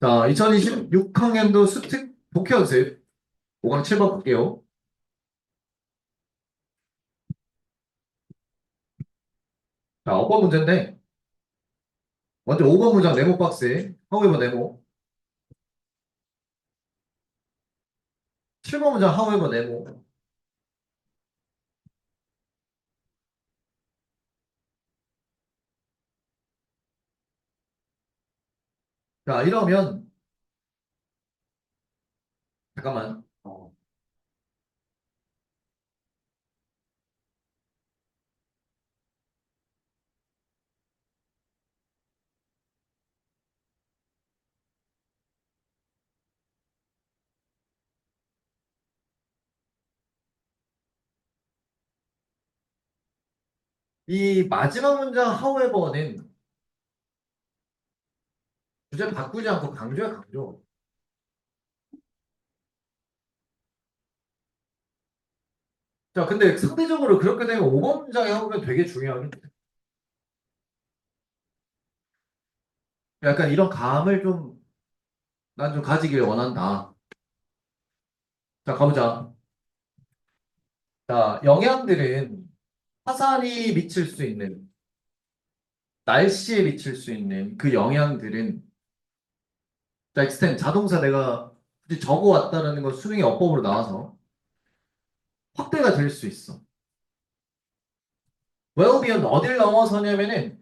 자, 2026학년도 수특 독해연습 5강 7번 볼게요. 자, 어법 문제인데 먼저 5번 문장 네모 박스에 however 네모, 7번 문장 however 네모. 자, 이러면 잠깐만. 이 마지막 문장 however는 주제 바꾸지 않고 강조야 강조. 자, 근데 상대적으로 그렇게 되면 5번 문장에 however 되게 중요하긴 해. 약간 이런 감을 좀 난 좀 가지길 원한다. 자, 가보자. 자, 영양들은 화산이 미칠 수 있는, 날씨에 미칠 수 있는 그 영향들은, 자, extend 자동사 내가 굳이 적어왔다는 건 수능의 어법으로 나와서 확대가 될 수 있어. well beyond 어딜 넘어서냐면은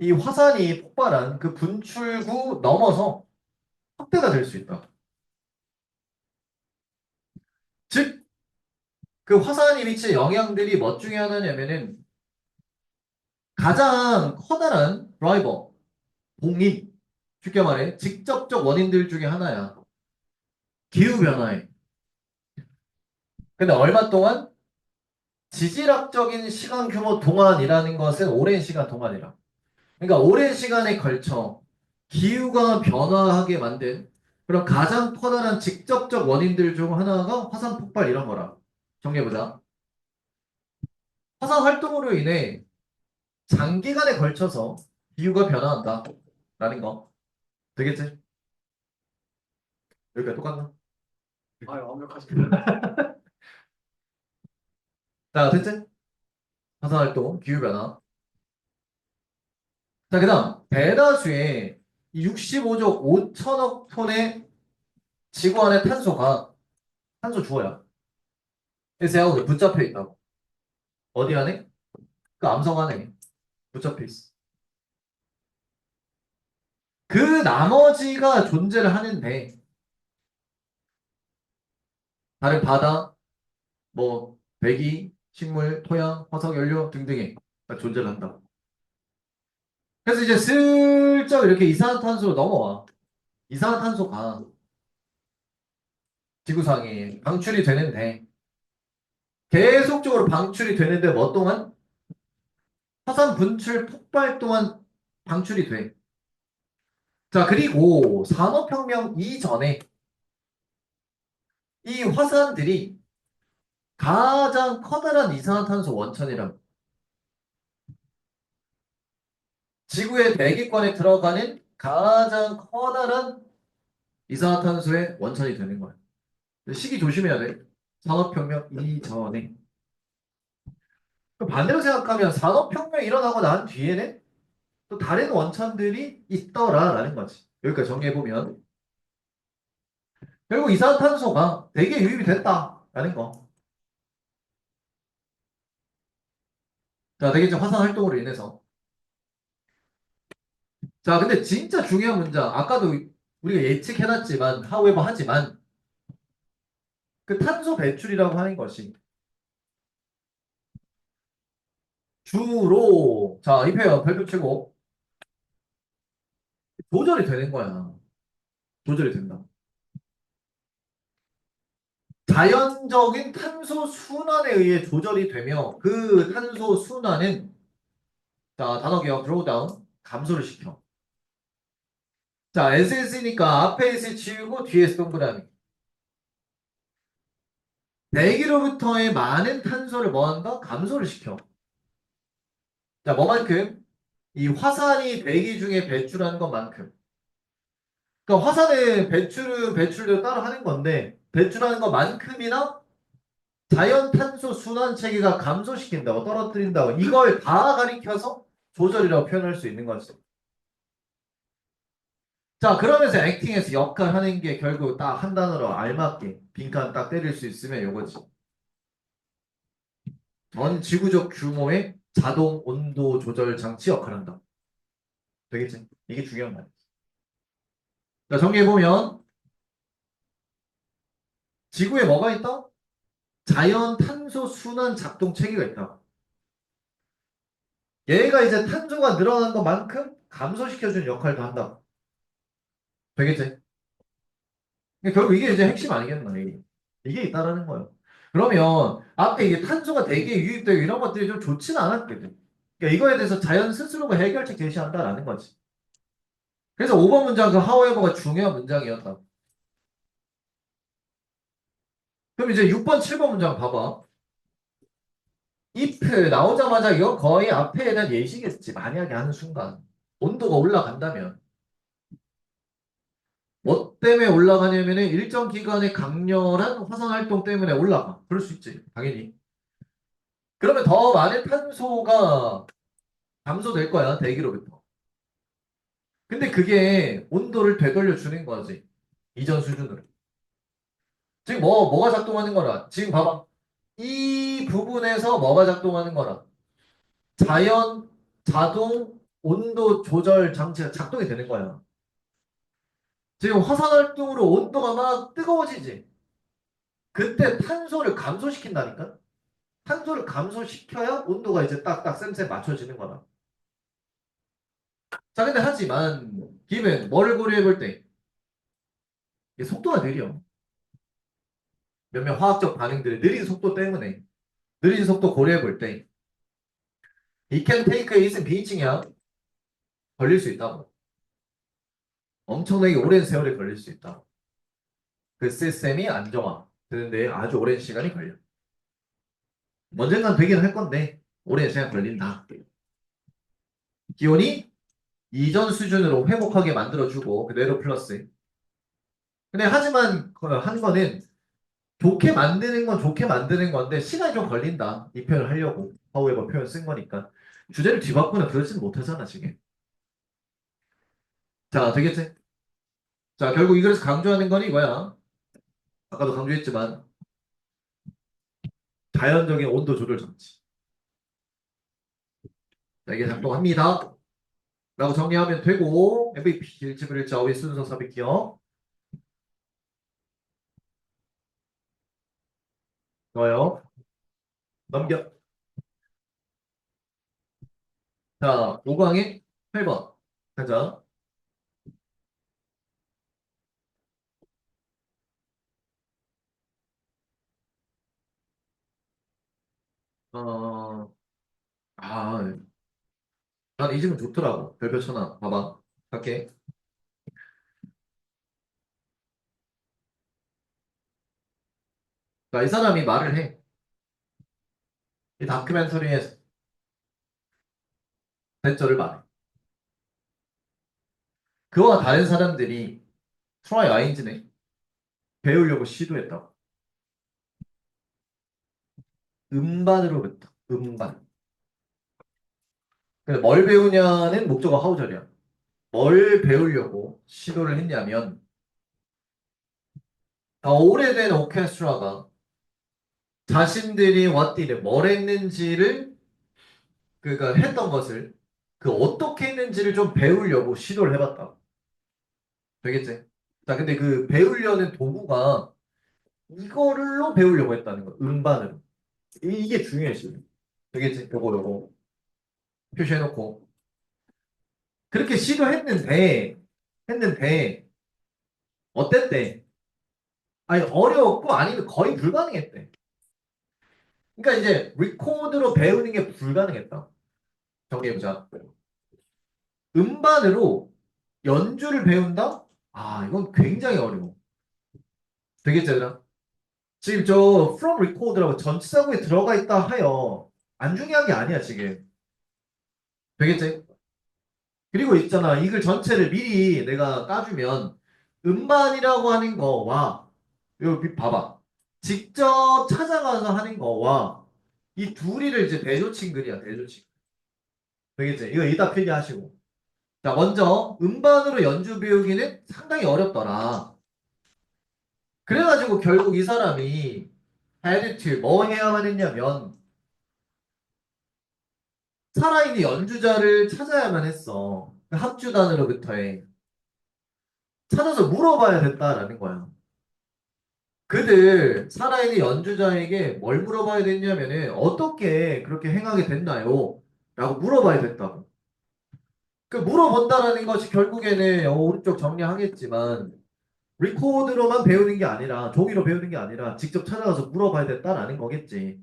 이 화산이 폭발한 그 분출구 넘어서 확대가 될 수 있다. 즉, 그 화산이 미친 영향들이 뭐 중에 하나냐면은 가장 커다란 드라이버, 공인, 쉽게 말해 직접적 원인들 중에 하나야. 기후변화에. 근데 얼마 동안? 지질학적인 시간 규모 동안이라는 것은 오랜 시간 동안이라. 그러니까 오랜 시간에 걸쳐 기후가 변화하게 만든 그런 가장 커다란 직접적 원인들 중 하나가 화산 폭발 이런 거라. 정리해보자. 화산 활동으로 인해 장기간에 걸쳐서 기후가 변화한다. 라는 거. 되겠지? 여기까지 똑같나? 아유, 완벽하십니다. 자, 됐지? 화산 활동, 기후 변화. 자, 그 다음, 대다수의 65조 5천억 톤의 지구 안의 탄소가, 탄소 주어야. 세하고 붙잡혀 있다고. 어디 안에? 그 암석 안에 붙잡혀 있어. 그 나머지가 존재를 하는데, 다른 바다, 뭐, 대기, 식물, 토양, 화석, 연료 등등이 존재를 한다고. 그래서 이제 슬쩍 이렇게 이산화탄소로 넘어와. 이산화탄소가 지구상에 방출이 되는데, 계속적으로 방출이 되는데, 뭐 동안? 화산 분출 폭발 동안 방출이 돼. 자, 그리고 산업혁명 이전에 이 화산들이 가장 커다란 이산화탄소 원천이라고. 지구의 대기권에 들어가는 가장 커다란 이산화탄소의 원천이 되는 거야. 시기 조심해야 돼. 산업혁명 이전에. 그럼 반대로 생각하면 산업혁명이 일어나고 난 뒤에는 또 다른 원천들이 있더라라는 거지. 여기까지 정리해보면 결국 이산화탄소가 되게 유입이 됐다라는 거. 자, 되게 좀 화산 활동으로 인해서. 자, 근데 진짜 중요한 문장. 아까도 우리가 예측해놨지만, however 하지만, 그 탄소 배출이라고 하는 것이 주로, 자, 이 표현 별표 치고, 조절이 되는 거야. 조절이 된다. 자연적인 탄소 순환에 의해 조절이 되며, 그 탄소 순환은, 자, 단어 기억, drawdown, 감소를 시켜. 자, SS니까 앞에 S 지우고 뒤에 S 동그라미. 대기로부터의 많은 탄소를 뭐한다? 감소를 시켜. 자, 뭐만큼? 이 화산이 대기 중에 배출한 것만큼. 그러니까 화산의 배출도 따로 하는 건데 배출하는 것만큼이나 자연탄소 순환 체계가 감소시킨다고 떨어뜨린다고 이걸 다 가리켜서 조절이라고 표현할 수 있는 거지. 자, 그러면서 액팅에서 역할하는 게 결국 딱 한 단어로 알맞게 빈칸 딱 때릴 수 있으면 요거지. 전 지구적 규모의 자동 온도 조절 장치 역할을 한다. 되겠지? 이게 중요한 말이야. 자, 정리해보면 지구에 뭐가 있다? 자연 탄소 순환 작동 체계가 있다. 얘가 이제 탄소가 늘어난 것만큼 감소시켜주는 역할도 한다. 되겠지? 그러니까 결국 이게 이제 핵심 아니겠나, 이게 있다라는 거예요. 그러면 앞에 이게 탄소가 되게 유입되고 이런 것들이 좀 좋지는 않았거든. 그러니까 이거에 대해서 자연 스스로가 해결책 제시한다라는 거지. 그래서 5번 문장 그 however가 중요한 문장이었다. 그럼 이제 6번, 7번 문장 봐봐. if 나오자마자 이거 거의 앞에 대한 예시겠지. 만약에 하는 순간 온도가 올라간다면 뭐 때문에 올라가냐면은 일정 기간의 강렬한 화산 활동 때문에 올라가. 그럴 수 있지. 당연히. 그러면 더 많은 탄소가 감소될 거야. 대기로부터. 근데 그게 온도를 되돌려 주는 거지. 이전 수준으로. 지금 뭐가 작동하는 거라. 지금 봐봐. 이 부분에서 뭐가 작동하는 거라. 자연, 자동, 온도 조절 장치가 작동이 되는 거야. 지금 화산 활동으로 온도가 막 뜨거워지지. 그때 탄소를 감소시킨다니까? 탄소를 감소시켜야 온도가 이제 딱딱 쌤쌤 맞춰지는 거다. 자, 근데 하지만, 기ven, 뭐를 고려해 볼 때, 이게 속도가 느려. 몇몇 화학적 반응들의 느린 속도 때문에, 느린 속도 고려해 볼 때, it can take is은 비인칭이야. 걸릴 수 있다고. 엄청나게 오랜 세월이 걸릴 수 있다. 그 시스템이 안정화 되는데 아주 오랜 시간이 걸려. 언젠간 되긴 할 건데, 오랜 시간 걸린다. 기온이 이전 수준으로 회복하게 만들어주고 그대로 플러스. 근데 하지만 한 거는 좋게 만드는 건 좋게 만드는 건데 시간이 좀 걸린다. 이 표현을 하려고 however 표현 쓴 거니까 주제를 뒤바꾸면 그러지는 못하잖아 지금. 자, 되겠지? 자, 결국 이거에서 강조하는 건 이거야. 아까도 강조했지만 자연적인 온도 조절 장치. 자, 이게 작동합니다. 라고 정리하면 되고 MVP 일지불 일자 의 순서 삽입기요. 좋아요. 넘겨. 자, 5강의 8번. 가자. 어, 아, 난 이 질문 좋더라고. 별표 천하. 봐봐. 갈게. 자, 이 사람이 말을 해. 이 다큐멘터리의 대절을 말해. 그와 다른 사람들이 트라이 아인즈네. 배우려고 시도했다고. 음반으로부터. 음반. 근데 뭘 배우냐는 목적어 하우절이야. 뭘 배우려고 시도를 했냐면 오래된 오케스트라가 자신들이 뭘 했는지를 그러니까 했던 것을 그 어떻게 했는지를 좀 배우려고 시도를 해봤다. 되겠지? 자, 근데 그 배우려는 도구가 이거를로 배우려고 했다는 거. 음반으로. 이게 중요해 지금. 되겠지? 요거 표시해놓고 그렇게 시도했는데 어땠대? 아니 어려웠고 아니면 거의 불가능했대. 그러니까 이제 리코더로 배우는 게 불가능했다. 정리해보자. 음반으로 연주를 배운다? 아, 이건 굉장히 어려워. 되겠죠, 얘들아? 지금 저 from record라고 전치사구에 들어가 있다 하여 안 중요한 게 아니야, 지금. 되겠지? 그리고 있잖아. 이글 전체를 미리 내가 까주면 음반이라고 하는 거와 여기 봐봐. 직접 찾아가서 하는 거와 이 둘이를 이제 대조칭글이야, 대조칭. 되겠지? 이거 이따 필기하시고. 자, 먼저 음반으로 연주 배우기는 상당히 어렵더라. 그래가지고 결국 이 사람이 had to 뭐 해야만 했냐면 살아있는 연주자를 찾아야만 했어. 그 합주단으로부터의. 찾아서 물어봐야 됐다라는 거야. 그들 살아있는 연주자에게 뭘 물어봐야 됐냐면은 어떻게 그렇게 행하게 됐나요? 라고 물어봐야 됐다고. 그 물어본다라는 것이 결국에는 오른쪽 정리하겠지만 리코더로만 배우는 게 아니라 종이로 배우는 게 아니라 직접 찾아가서 물어봐야 됐다라는 거겠지.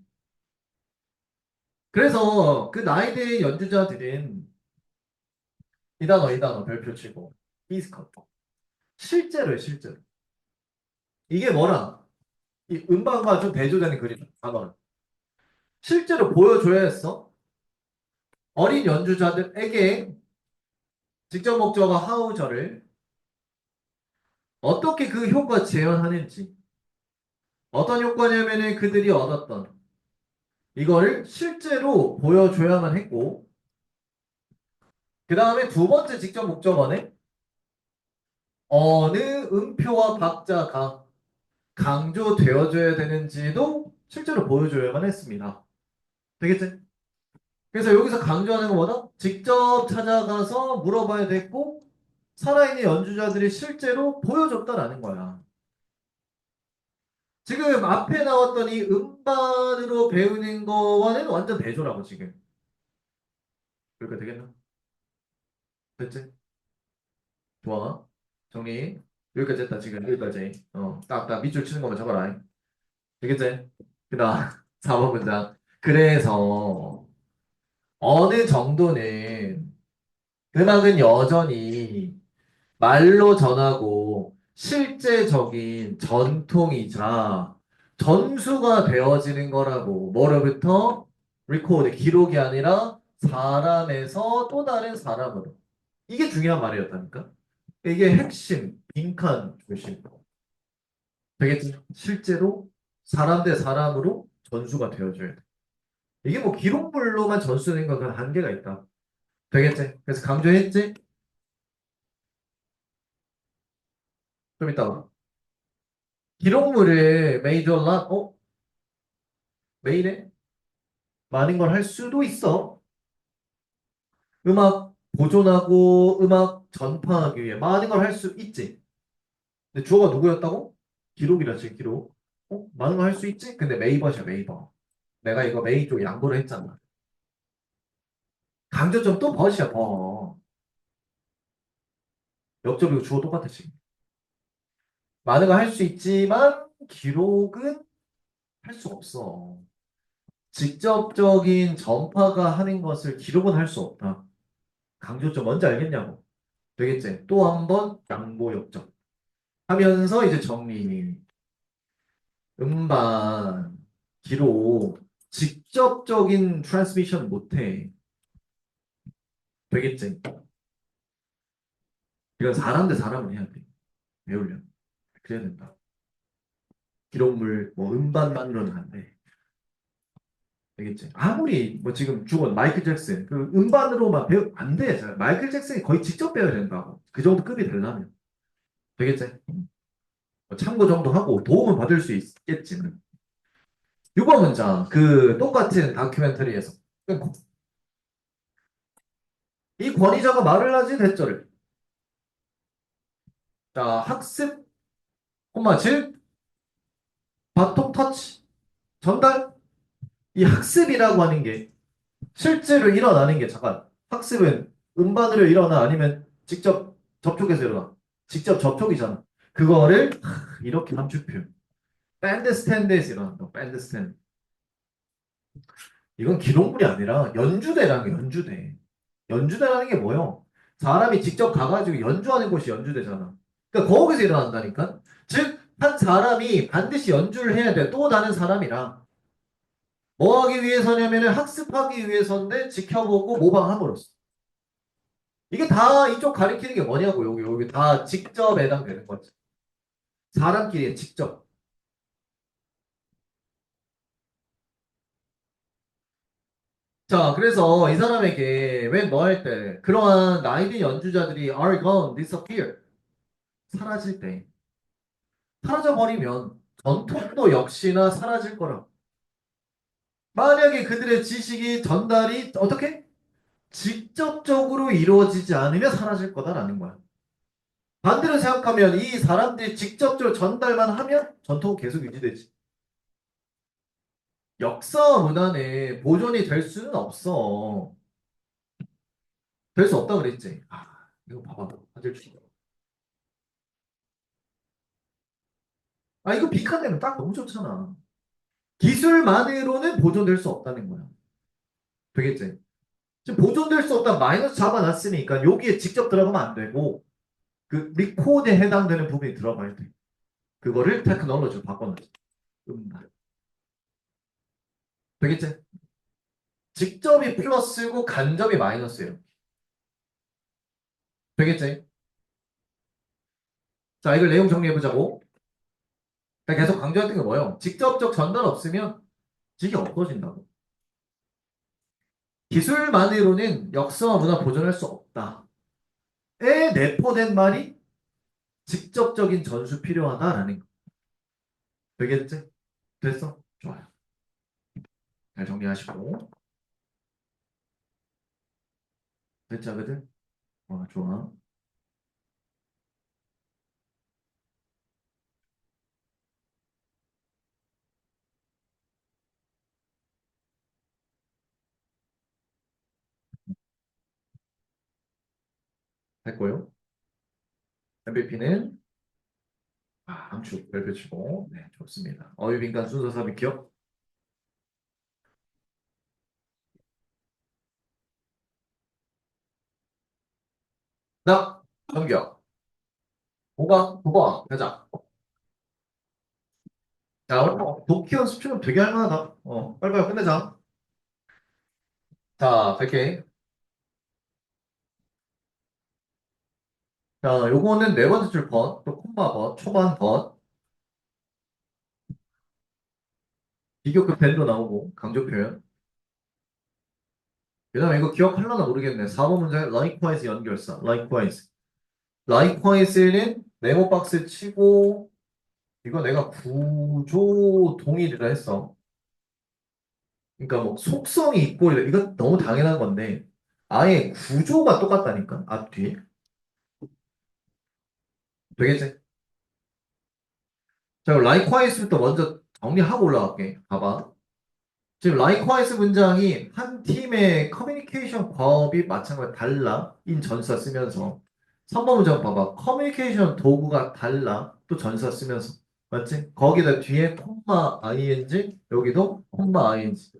그래서 그 나이대의 연주자들은 이 단어 별표 치고 피스컷 실제로요, 실제로. 이게 뭐라? 이 음반과 좀 대조되는 그림 단어를 실제로 보여줘야 했어. 어린 연주자들에게 직접 목적어 하우저를 어떻게 그 효과 재현하는지 어떤 효과냐면은 그들이 얻었던 이거를 실제로 보여줘야만 했고 그 다음에 두 번째 직접 목적어는 어느 음표와 박자가 강조되어줘야 되는지도 실제로 보여줘야만 했습니다. 되겠지? 그래서 여기서 강조하는 건 뭐다? 직접 찾아가서 물어봐야 됐고 살아있는 연주자들이 실제로 보여줬다라는 거야. 지금 앞에 나왔던 이 음반으로 배우는 거와는 완전 대조라고 지금. 그렇게 되겠나? 됐지? 좋아. 정리. 여기까지 했다 지금 여기까지. 딱 밑줄 치는 것만 적어라. 되겠지? 그 다음 4번 문장. 그래서 어느 정도는 음악은 여전히 말로 전하고 실제적인 전통이자 전수가 되어지는 거라고. 뭐로부터? 리코드, 기록이 아니라 사람에서 또 다른 사람으로. 이게 중요한 말이었다니까. 이게 핵심, 빈칸 조심. 되겠지? 실제로 사람 대 사람으로 전수가 되어줘야 돼. 이게 뭐 기록물로만 전수되는 건 한계가 있다. 되겠지? 그래서 강조했지? 좀 이따 봐. 기록물을 메이저 라 메일에 많은 걸 할 수도 있어. 음악 보존하고 음악 전파하기 위해 많은 걸 할 수 있지. 근데 주어가 누구였다고? 기록이라지, 기록. 많은 걸 할 수 있지? 근데 메이버시야, 메이버. 내가 이거 메이 쪽 양보를 했잖아. 강조점 또 버시야, 버. 역접이고 주어 똑같아, 지금. 많은 걸 할 수 있지만 기록은 할 수 없어. 직접적인 전파가 하는 것을 기록은 할 수 없다. 강조점 뭔지 알겠냐고. 되겠지? 또 한 번 양보 역적 하면서 이제 정리. 음반, 기록, 직접적인 트랜스미션 못해. 되겠지? 이건 사람 대 사람을 해야 돼. 배우려면. 그래야 된다. 기록물, 뭐 음반만으로는 안 돼. 되겠지? 아무리 뭐 지금 죽은 마이클 잭슨 그 음반으로만 배우 안 돼. 마이클 잭슨이 거의 직접 배워야 된다고. 그 정도 급이 되려면. 되겠지? 뭐 참고 정도 하고 도움은 받을 수 있겠지만. 6번 문장. 그 똑같은 다큐멘터리에서 끊고. 이 권위자가 말을 하지 대절을. 자, 학습, 즉 바통 터치, 전달. 이 학습이라고 하는 게 실제로 일어나는 게 잠깐. 학습은 음반으로 일어나 아니면 직접 접촉해서 일어나. 직접 접촉이잖아. 그거를 이렇게 함축표. 밴드 스탠드에서 일어난다. 밴드 스탠드. 이건 기록물이 아니라 연주대라는 게 연주대. 연주대라는 게 뭐요? 사람이 직접 가가지고 연주하는 곳이 연주대잖아. 그러니까 거기서 일어난다니까. 즉, 한 사람이 반드시 연주를 해야 돼. 또 다른 사람이랑. 뭐 하기 위해서냐면은 학습하기 위해서인데 지켜보고 모방함으로써. 이게 다 이쪽 가리키는 게 뭐냐고, 여기 다 직접 해당되는 거지. 사람끼리 직접. 자, 그래서 이 사람에게 왜 뭐 할 때, 그러한 나이든 연주자들이 are gone, disappear. 사라질 때. 사라져버리면 전통도 역시나 사라질 거라. 만약에 그들의 지식이 전달이 어떻게? 직접적으로 이루어지지 않으면 사라질 거다라는 거야. 반대로 생각하면 이 사람들이 직접적으로 전달만 하면 전통은 계속 유지되지. 역사 문화는 보존이 될 수는 없어. 될 수 없다 그랬지. 아, 이거 봐봐. 아들 주아, 이거 빅하네는 딱 너무 좋잖아. 기술만으로는 보존될 수 없다는 거야. 되겠지? 지금 보존될 수 없다 마이너스 잡아놨으니까 여기에 직접 들어가면 안 되고 그 리코드에 해당되는 부분이 들어가야 돼. 그거를 테크놀로지로 바꿔놨어. 음반. 되겠지? 직접이 플러스고 간접이 마이너스예요. 되겠지? 자, 이걸 내용 정리해보자고. 그러니까 계속 강조했던 게 뭐예요? 직접적 전달 없으면 직이 없어진다고. 기술만으로는 역사와 문화 보존할 수 없다. 에 내포된 말이 직접적인 전수 필요하다라는 거. 되겠지? 됐어? 좋아요. 잘 정리하시고. 됐자, 그들? 좋아. 됐고요. MVP는 함축 별표 치고. 네, 좋습니다. 어휘빈간 순서 삽입 기억. 나, 넘겨. 5번, 9번, 가자. 자, 우리 도쿄 수준은 되게 할만하다. 빨리빨리 끝내자. 자, 100개. 자, 요거는 네 번째 줄 번, 또 콤마 번, 초반 번, 비교급 밴도 나오고, 강조 표현. 그 다음에 이거 기억하려나 모르겠네. 4번 문제, likewise 연결사, likewise. likewise는 네모 박스 치고, 이거 내가 구조 동일이라 했어. 그러니까 뭐 속성이 있고, 이거 너무 당연한 건데, 아예 구조가 똑같다니까, 앞뒤. 되겠지? 자, likewise 부터 먼저 정리하고 올라갈게. 봐봐. 지금 likewise 문장이 한 팀의 커뮤니케이션 과업이 마찬가지로 달라. 인 전사 쓰면서. 3번 문장 봐봐. 커뮤니케이션 도구가 달라. 또 전사 쓰면서. 맞지? 거기다 뒤에 콤마 ing, 여기도 콤마 ing.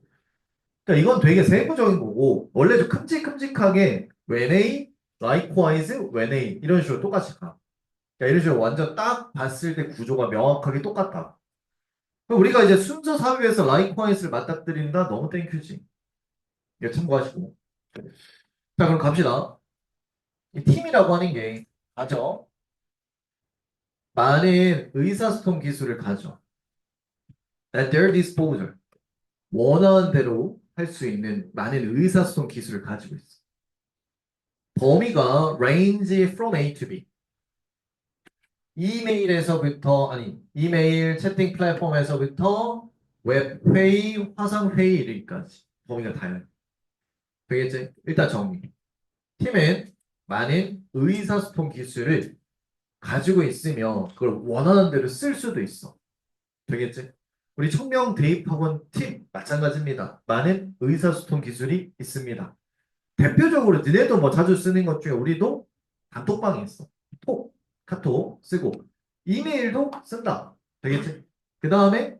그러니까 이건 되게 세부적인 거고, 원래 좀 큼직큼직하게 when A, likewise, when A 이런 식으로 똑같이 가. 그러니까 이런 식으로 완전 딱 봤을 때 구조가 명확하게 똑같다. 그럼 우리가 이제 순서 삽입에서 likewise를 맞닥뜨린다? 너무 땡큐지. 이거 참고하시고. 자, 그럼 갑시다. 이 팀이라고 하는 게 가져. 많은 의사소통 기술을 가져. At their disposal. 원하는 대로 할 수 있는 많은 의사소통 기술을 가지고 있어. 범위가 range from A to B. 이메일에서부터, 아니, 이메일 채팅 플랫폼에서부터 웹 회의, 화상 회의까지 범위가 다양해. 되겠지? 일단 정리. 팀은 많은 의사소통 기술을 가지고 있으며 그걸 원하는 대로 쓸 수도 있어. 되겠지? 우리 청명 대입학원 팀 마찬가지입니다. 많은 의사소통 기술이 있습니다. 대표적으로 너네도 뭐 자주 쓰는 것 중에 우리도 단톡방이 있어. 톡, 카톡 쓰고 이메일도 쓴다. 되겠지? 그 다음에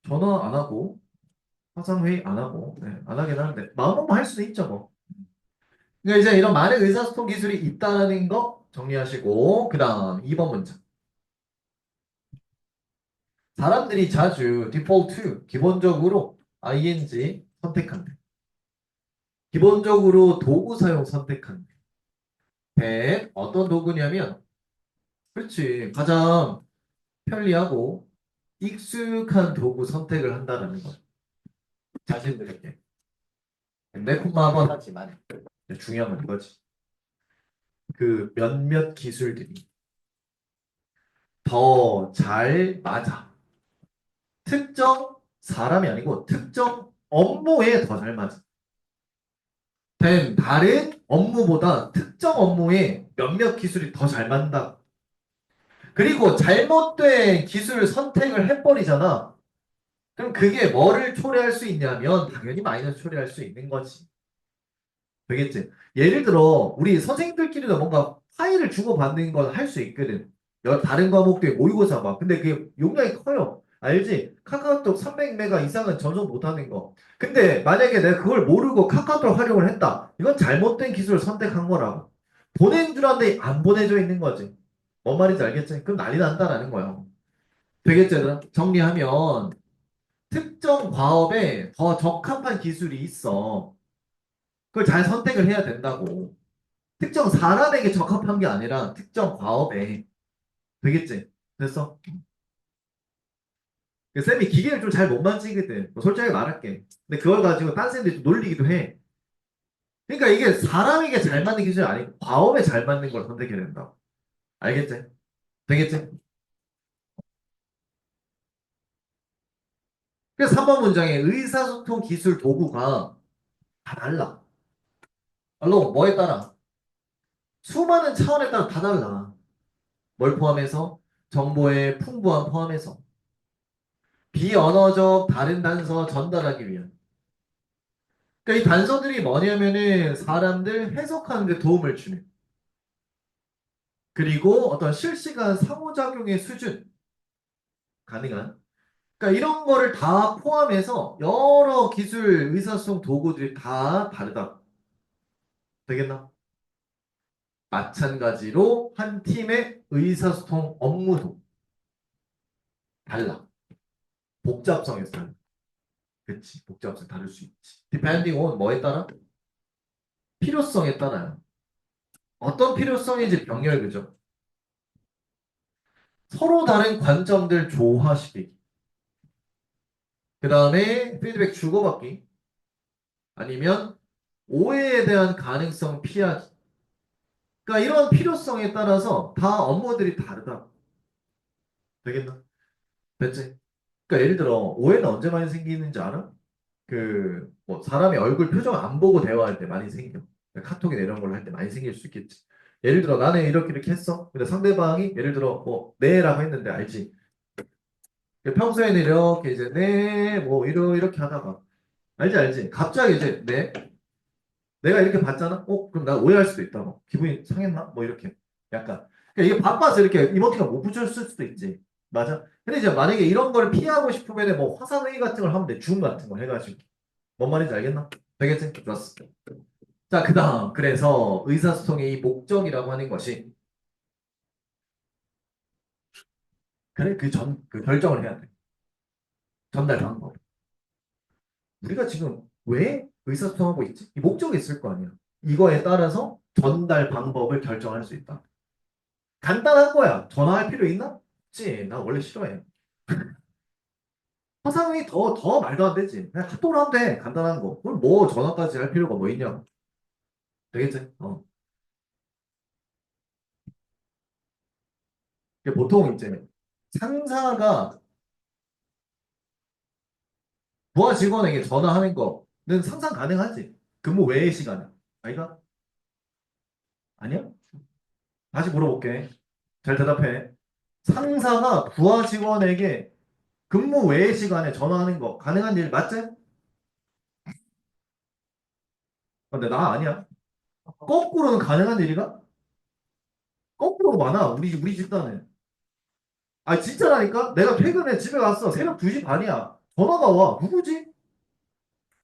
전화 안 하고 화상회의 안 하고 안 하긴 하는데 마음먹으면 할 수도 있죠 뭐. 그러니까 이제 이런 많은 의사소통 기술이 있다는 거 정리하시고 그 다음 2번 문제. 사람들이 자주 디폴트 기본적으로 ing 선택한대. 기본적으로 도구 사용 선택한대. 100. 어떤 도구냐면, 그렇지. 가장 편리하고 익숙한 도구 선택을 한다는 거야. 자신들에게. 근데 콤마 한번 하지만 중요한 건 이거지. 그 몇몇 기술들이 더 잘 맞아. 특정 사람이 아니고 특정 업무에 더 잘 맞아. 다른 업무보다 특정 업무에 몇몇 기술이 더 잘 맞는다. 그리고 잘못된 기술 선택을 해버리잖아. 그럼 그게 뭐를 초래할 수 있냐면 당연히 마이너스 초래할 수 있는 거지. 되겠지? 예를 들어 우리 선생님들끼리도 뭔가 파일을 주고받는 건 할 수 있거든. 다른 과목들에 모의고사 막. 근데 그게 용량이 커요. 알지? 카카오톡 300메가 이상은 전송 못하는 거. 근데 만약에 내가 그걸 모르고 카카오톡 활용을 했다. 이건 잘못된 기술을 선택한 거라고. 보낸 줄 알았는데 안 보내져 있는 거지. 뭔 말인지 알겠지? 그럼 난리 난다라는 거야. 되겠지, 얘들아? 정리하면 특정 과업에 더 적합한 기술이 있어. 그걸 잘 선택을 해야 된다고. 특정 사람에게 적합한 게 아니라 특정 과업에. 되겠지? 됐어? 쌤이 기계를 좀 잘 못 만지거든. 뭐 솔직하게 말할게. 근데 그걸 가지고 딴 쌤들이 좀 놀리기도 해. 그러니까 이게 사람에게 잘 맞는 기술이 아니고 과업에 잘 맞는 걸 선택해야 된다고. 알겠지? 되겠지? 그래서 3번 문장에 의사소통 기술 도구가 다 달라. 물론 뭐에 따라? 수많은 차원에 따라 다 달라. 뭘 포함해서? 정보의 풍부함 포함해서. 비언어적 다른 단서 전달하기 위한. 그러니까 이 단서들이 뭐냐면은 사람들 해석하는 데 도움을 주는. 그리고 어떤 실시간 상호작용의 수준 가능한. 그러니까 이런 거를 다 포함해서 여러 기술 의사소통 도구들이 다 다르다. 되겠나? 마찬가지로 한 팀의 의사소통 업무도 달라. 복잡성에서 달라. 그치. 복잡성 다를 수 있지. depending on 뭐에 따라? 필요성에 따라요. 어떤 필요성인지 병렬 그죠? 서로 다른 관점들 조화시키기. 그 다음에 피드백 주고받기. 아니면 오해에 대한 가능성 피하기. 그러니까 이런 필요성에 따라서 다 업무들이 다르다. 되겠나? 됐지? 그러니까 예를 들어 오해는 언제 많이 생기는지 알아? 그 뭐 사람의 얼굴 표정 안 보고 대화할 때 많이 생겨. 카톡이나 이런 걸로 할 때 많이 생길 수 있겠지. 예를 들어 나는 이렇게 이렇게 했어. 근데 상대방이 예를 들어 뭐 네라고 했는데 알지? 평소에는 이렇게 이제 네 뭐 이렇게 하다가 알지 알지? 갑자기 이제 네 내가 이렇게 봤잖아? 그럼 나 오해할 수도 있다. 뭐. 기분이 상했나? 뭐 이렇게. 약간. 그러니까 이게 바빠서 이렇게 이모티콘 못 붙였을 수도 있지. 맞아? 근데 이제 만약에 이런 걸 피하고 싶으면 뭐 화상회의 같은 걸 하면 돼. 줌 같은 거 해가지고. 뭔 말인지 알겠나? 되겠지? 좋았어. 자, 그 다음. 그래서 의사소통의 이 목적이라고 하는 것이 그래, 그 결정을 해야 돼. 전달 방법. 우리가 지금 왜 의사소통하고 있지? 이 목적이 있을 거 아니야. 이거에 따라서 전달 방법을 결정할 수 있다. 간단한 거야. 전화할 필요 있나? 없지. 나 원래 싫어해. 화상이 더 말도 안 되지. 그냥 카톡으로 하면 돼. 간단한 거. 그걸 뭐 전화까지 할 필요가 뭐 있냐. 되겠지? 보통 이제 상사가 부하 직원에게 전화하는 거는 상상 가능하지. 근무 외의 시간에. 아이가? 아니야? 다시 물어볼게. 잘 대답해. 상사가 부하 직원에게 근무 외의 시간에 전화하는 거 가능한 일 맞지? 근데 나 아니야. 거꾸로는 가능한 일이가? 거꾸로 많아. 우리 집단은. 아 진짜라니까? 내가 퇴근해 집에 갔어. 새벽 2시 반이야. 전화가 와. 누구지?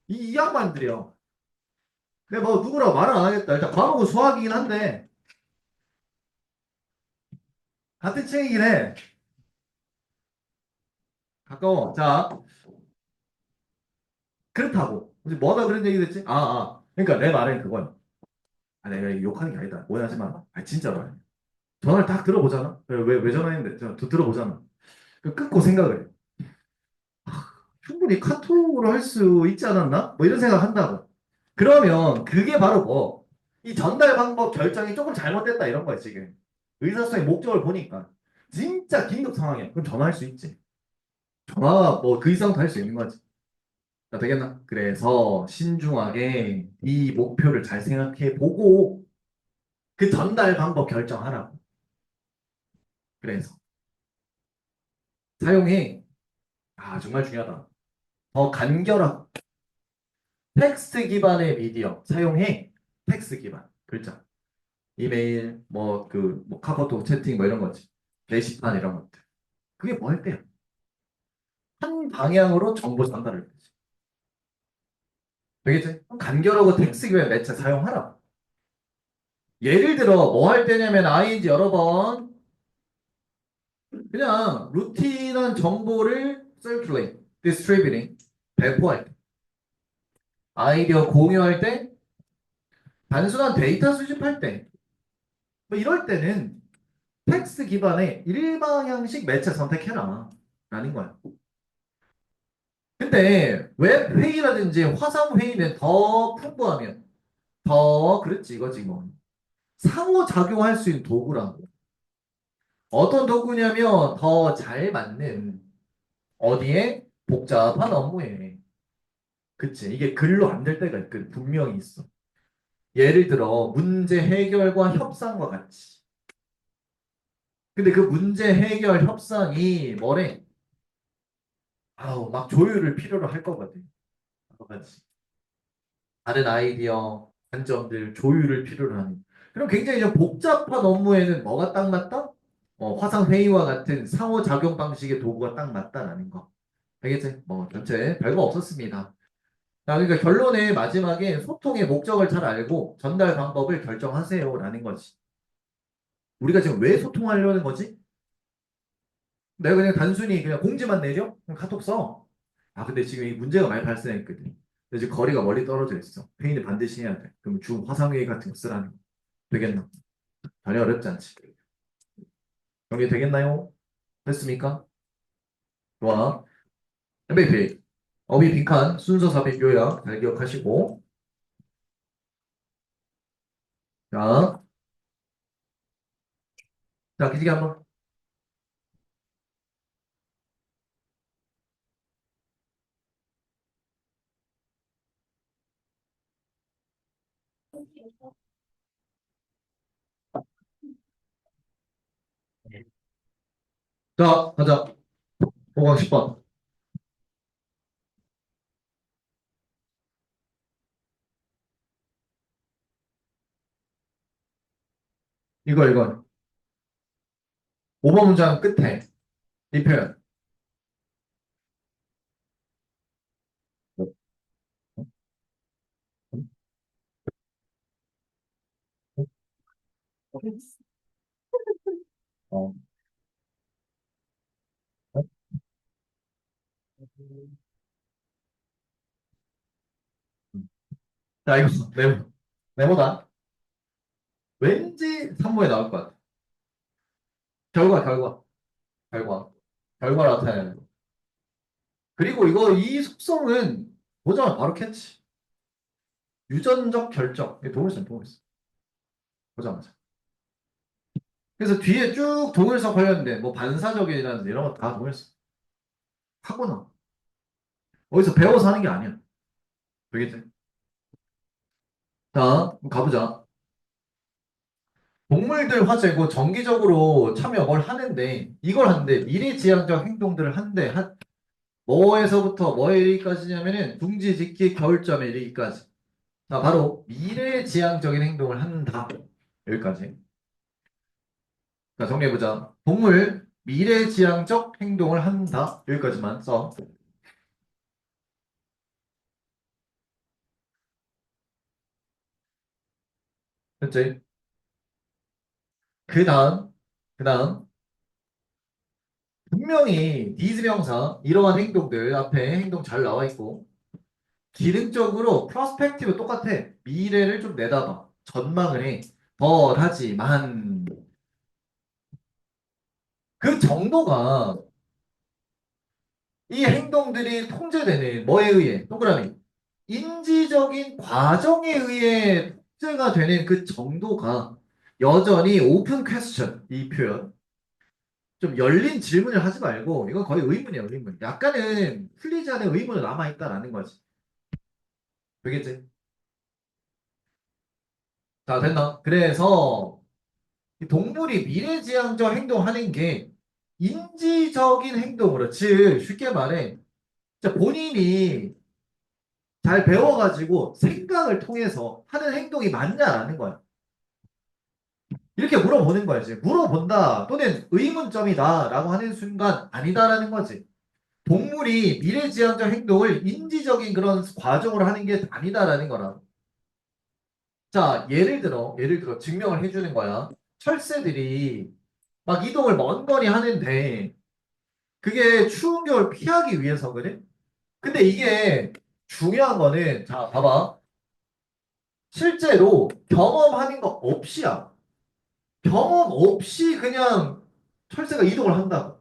이 양반들이야. 내가 뭐 누구라고 말은 안 하겠다. 일단 과목은 수학이긴 한데 같은 층이긴 해. 가까워. 자, 그렇다고. 이제 뭐하다 그런 얘기 됐지? 그러니까 내 말은 그거야. 아, 내가 욕하는 게 아니다. 오해하지 마. 아, 진짜로. 전화를 딱 들어보잖아. 왜 전화했는데? 들어보잖아. 그 끊고 생각을 해. 충분히 카톡으로 할 수 있지 않았나? 뭐 이런 생각 한다고. 그러면 그게 바로 뭐, 이 전달 방법 결정이 조금 잘못됐다 이런 거야, 지금. 의사소통의 목적을 보니까. 진짜 긴급 상황이야. 그럼 전화할 수 있지. 전화 뭐 그 이상도 할 수 있는 거지. 자, 되겠나? 그래서 신중하게 이 목표를 잘 생각해 보고 그 전달 방법 결정하라고. 그래서 사용해. 아, 정말 중요하다. 더 간결하고 텍스트 기반의 미디어 사용해. 텍스트 기반. 글자. 이메일, 뭐 카카오톡 채팅 뭐 이런 거지. 게시판 이런 것들. 그게 뭐 할 때야? 한 방향으로 정보 전달을 되지. 되겠지? 간결하고 텍스트 기반의 매체 사용하라. 예를 들어 뭐 할 때냐면 ing 여러 번 그냥 루틴한 정보를 circulate, distributing, 배포할 때, 아이디어 공유할 때, 단순한 데이터 수집할 때, 뭐 이럴 때는 텍스트 기반의 일방향식 매체 선택해라. 라는 거야. 근데 웹 회의라든지 화상 회의는 더 풍부하면 더 그렇지 이거지 뭐. 상호작용할 수 있는 도구라고. 어떤 도구냐면 더 잘 맞는 어디에 복잡한 업무에. 그치. 이게 글로 안 될 때가 분명히 있어. 예를 들어, 문제 해결과 협상과 같이. 근데 그 문제 해결 협상이 뭐래? 아우, 막 조율을 필요로 할 거거든. 여러 가지. 다른 아이디어, 관점들, 조율을 필요로 하는. 그럼 굉장히 좀 복잡한 업무에는 뭐가 딱 맞다? 화상 회의와 같은 상호작용 방식의 도구가 딱 맞다라는 거. 알겠지? 뭐, 전체 별거 없었습니다. 자, 그러니까 결론의 마지막에 소통의 목적을 잘 알고 전달 방법을 결정하세요라는 거지. 우리가 지금 왜 소통하려는 거지? 내가 그냥 단순히 그냥 공지만 내려? 그냥 카톡 써. 아, 근데 지금 이 문제가 많이 발생했거든. 근데 지금 거리가 멀리 떨어져 있어. 회의는 반드시 해야 돼. 그럼 줌 화상회의 같은 거 쓰라는 거. 되겠나? 전혀 어렵지 않지. 정리 되겠나요? 됐습니까? 좋아. MVP. 어휘 빈칸, 순서 삽입 요약 잘 기억하시고. 자, 자, 기지개 한번. 자, 가자. 5강 10번. 이거. 5번 문장 끝에 이 표현. 어. 자, 이거 메모다. 왠지 3부에 나올 것 같아. 결과. 결과. 결과 나타내는 거. 그리고 이 속성은 보자마자 바로 캐치. 유전적 결정. 이게 동일성. 보자마자. 그래서 뒤에 쭉 동일성 관련된 뭐 반사적이라든지 이런 거 다 동일성. 하거나. 어디서 배워서 하는 게 아니야. 되겠지? 자, 그럼 가보자. 동물들 화제고 정기적으로 참여 뭘 하는데 이걸 하는데 미래지향적 행동들을 한대. 뭐에서부터 뭐에 이르기까지냐면은 둥지 짓기 겨울잠에 이르기까지. 자, 바로 미래지향적인 행동을 한다. 여기까지. 자, 정리해보자. 동물 미래지향적 행동을 한다. 여기까지만 써. 됐지? 그 다음 분명히 니즈 명사 이러한 행동들 앞에 행동 잘 나와 있고 기능적으로 프로스펙티브 똑같아. 미래를 좀 내다봐. 전망을 해. 하지만 그 정도가 이 행동들이 통제되는 뭐에 의해? 동그라미. 인지적인 과정에 의해 통제가 되는 그 정도가 여전히 오픈 퀘스천 이 표현. 좀 열린 질문을 하지 말고 이건 거의 의문이에요, 의문. 약간은 풀리지 않은 의문이 남아있다라는 거지. 되겠지? 자, 됐나? 그래서 이 동물이 미래지향적 행동하는 게 인지적인 행동으로, 즉 쉽게 말해 진짜 본인이 잘 배워가지고 생각을 통해서 하는 행동이 맞냐라는 거야. 이렇게 물어보는 거야지. 물어본다 또는 의문점이다 라고 하는 순간 아니다라는 거지. 동물이 미래지향적 행동을 인지적인 그런 과정으로 하는 게 아니다라는 거라. 자, 예를 들어 증명을 해주는 거야. 철새들이 막 이동을 먼 거리 하는데 그게 추운 겨울 피하기 위해서 그래? 근데 이게 중요한 거는 자, 봐봐. 실제로 경험하는 거 없이야. 경험 없이 그냥 철새가 이동을 한다고.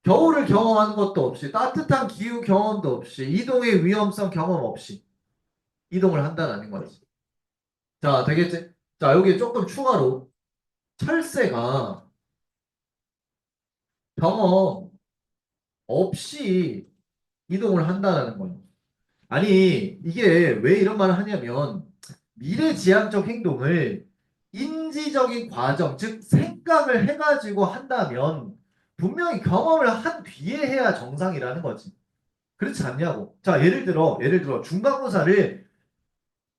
겨울을 경험하는 것도 없이 따뜻한 기후 경험도 없이 이동의 위험성 경험 없이 이동을 한다는 거지. 자, 되겠지? 자, 여기 조금 추가로 철새가 경험 없이 이동을 한다는 거예요. 아니, 이게 왜 이런 말을 하냐면 미래지향적 행동을 인지적인 과정, 즉 생각을 해가지고 한다면 분명히 경험을 한 뒤에 해야 정상이라는 거지. 그렇지 않냐고. 자, 예를 들어 중간고사를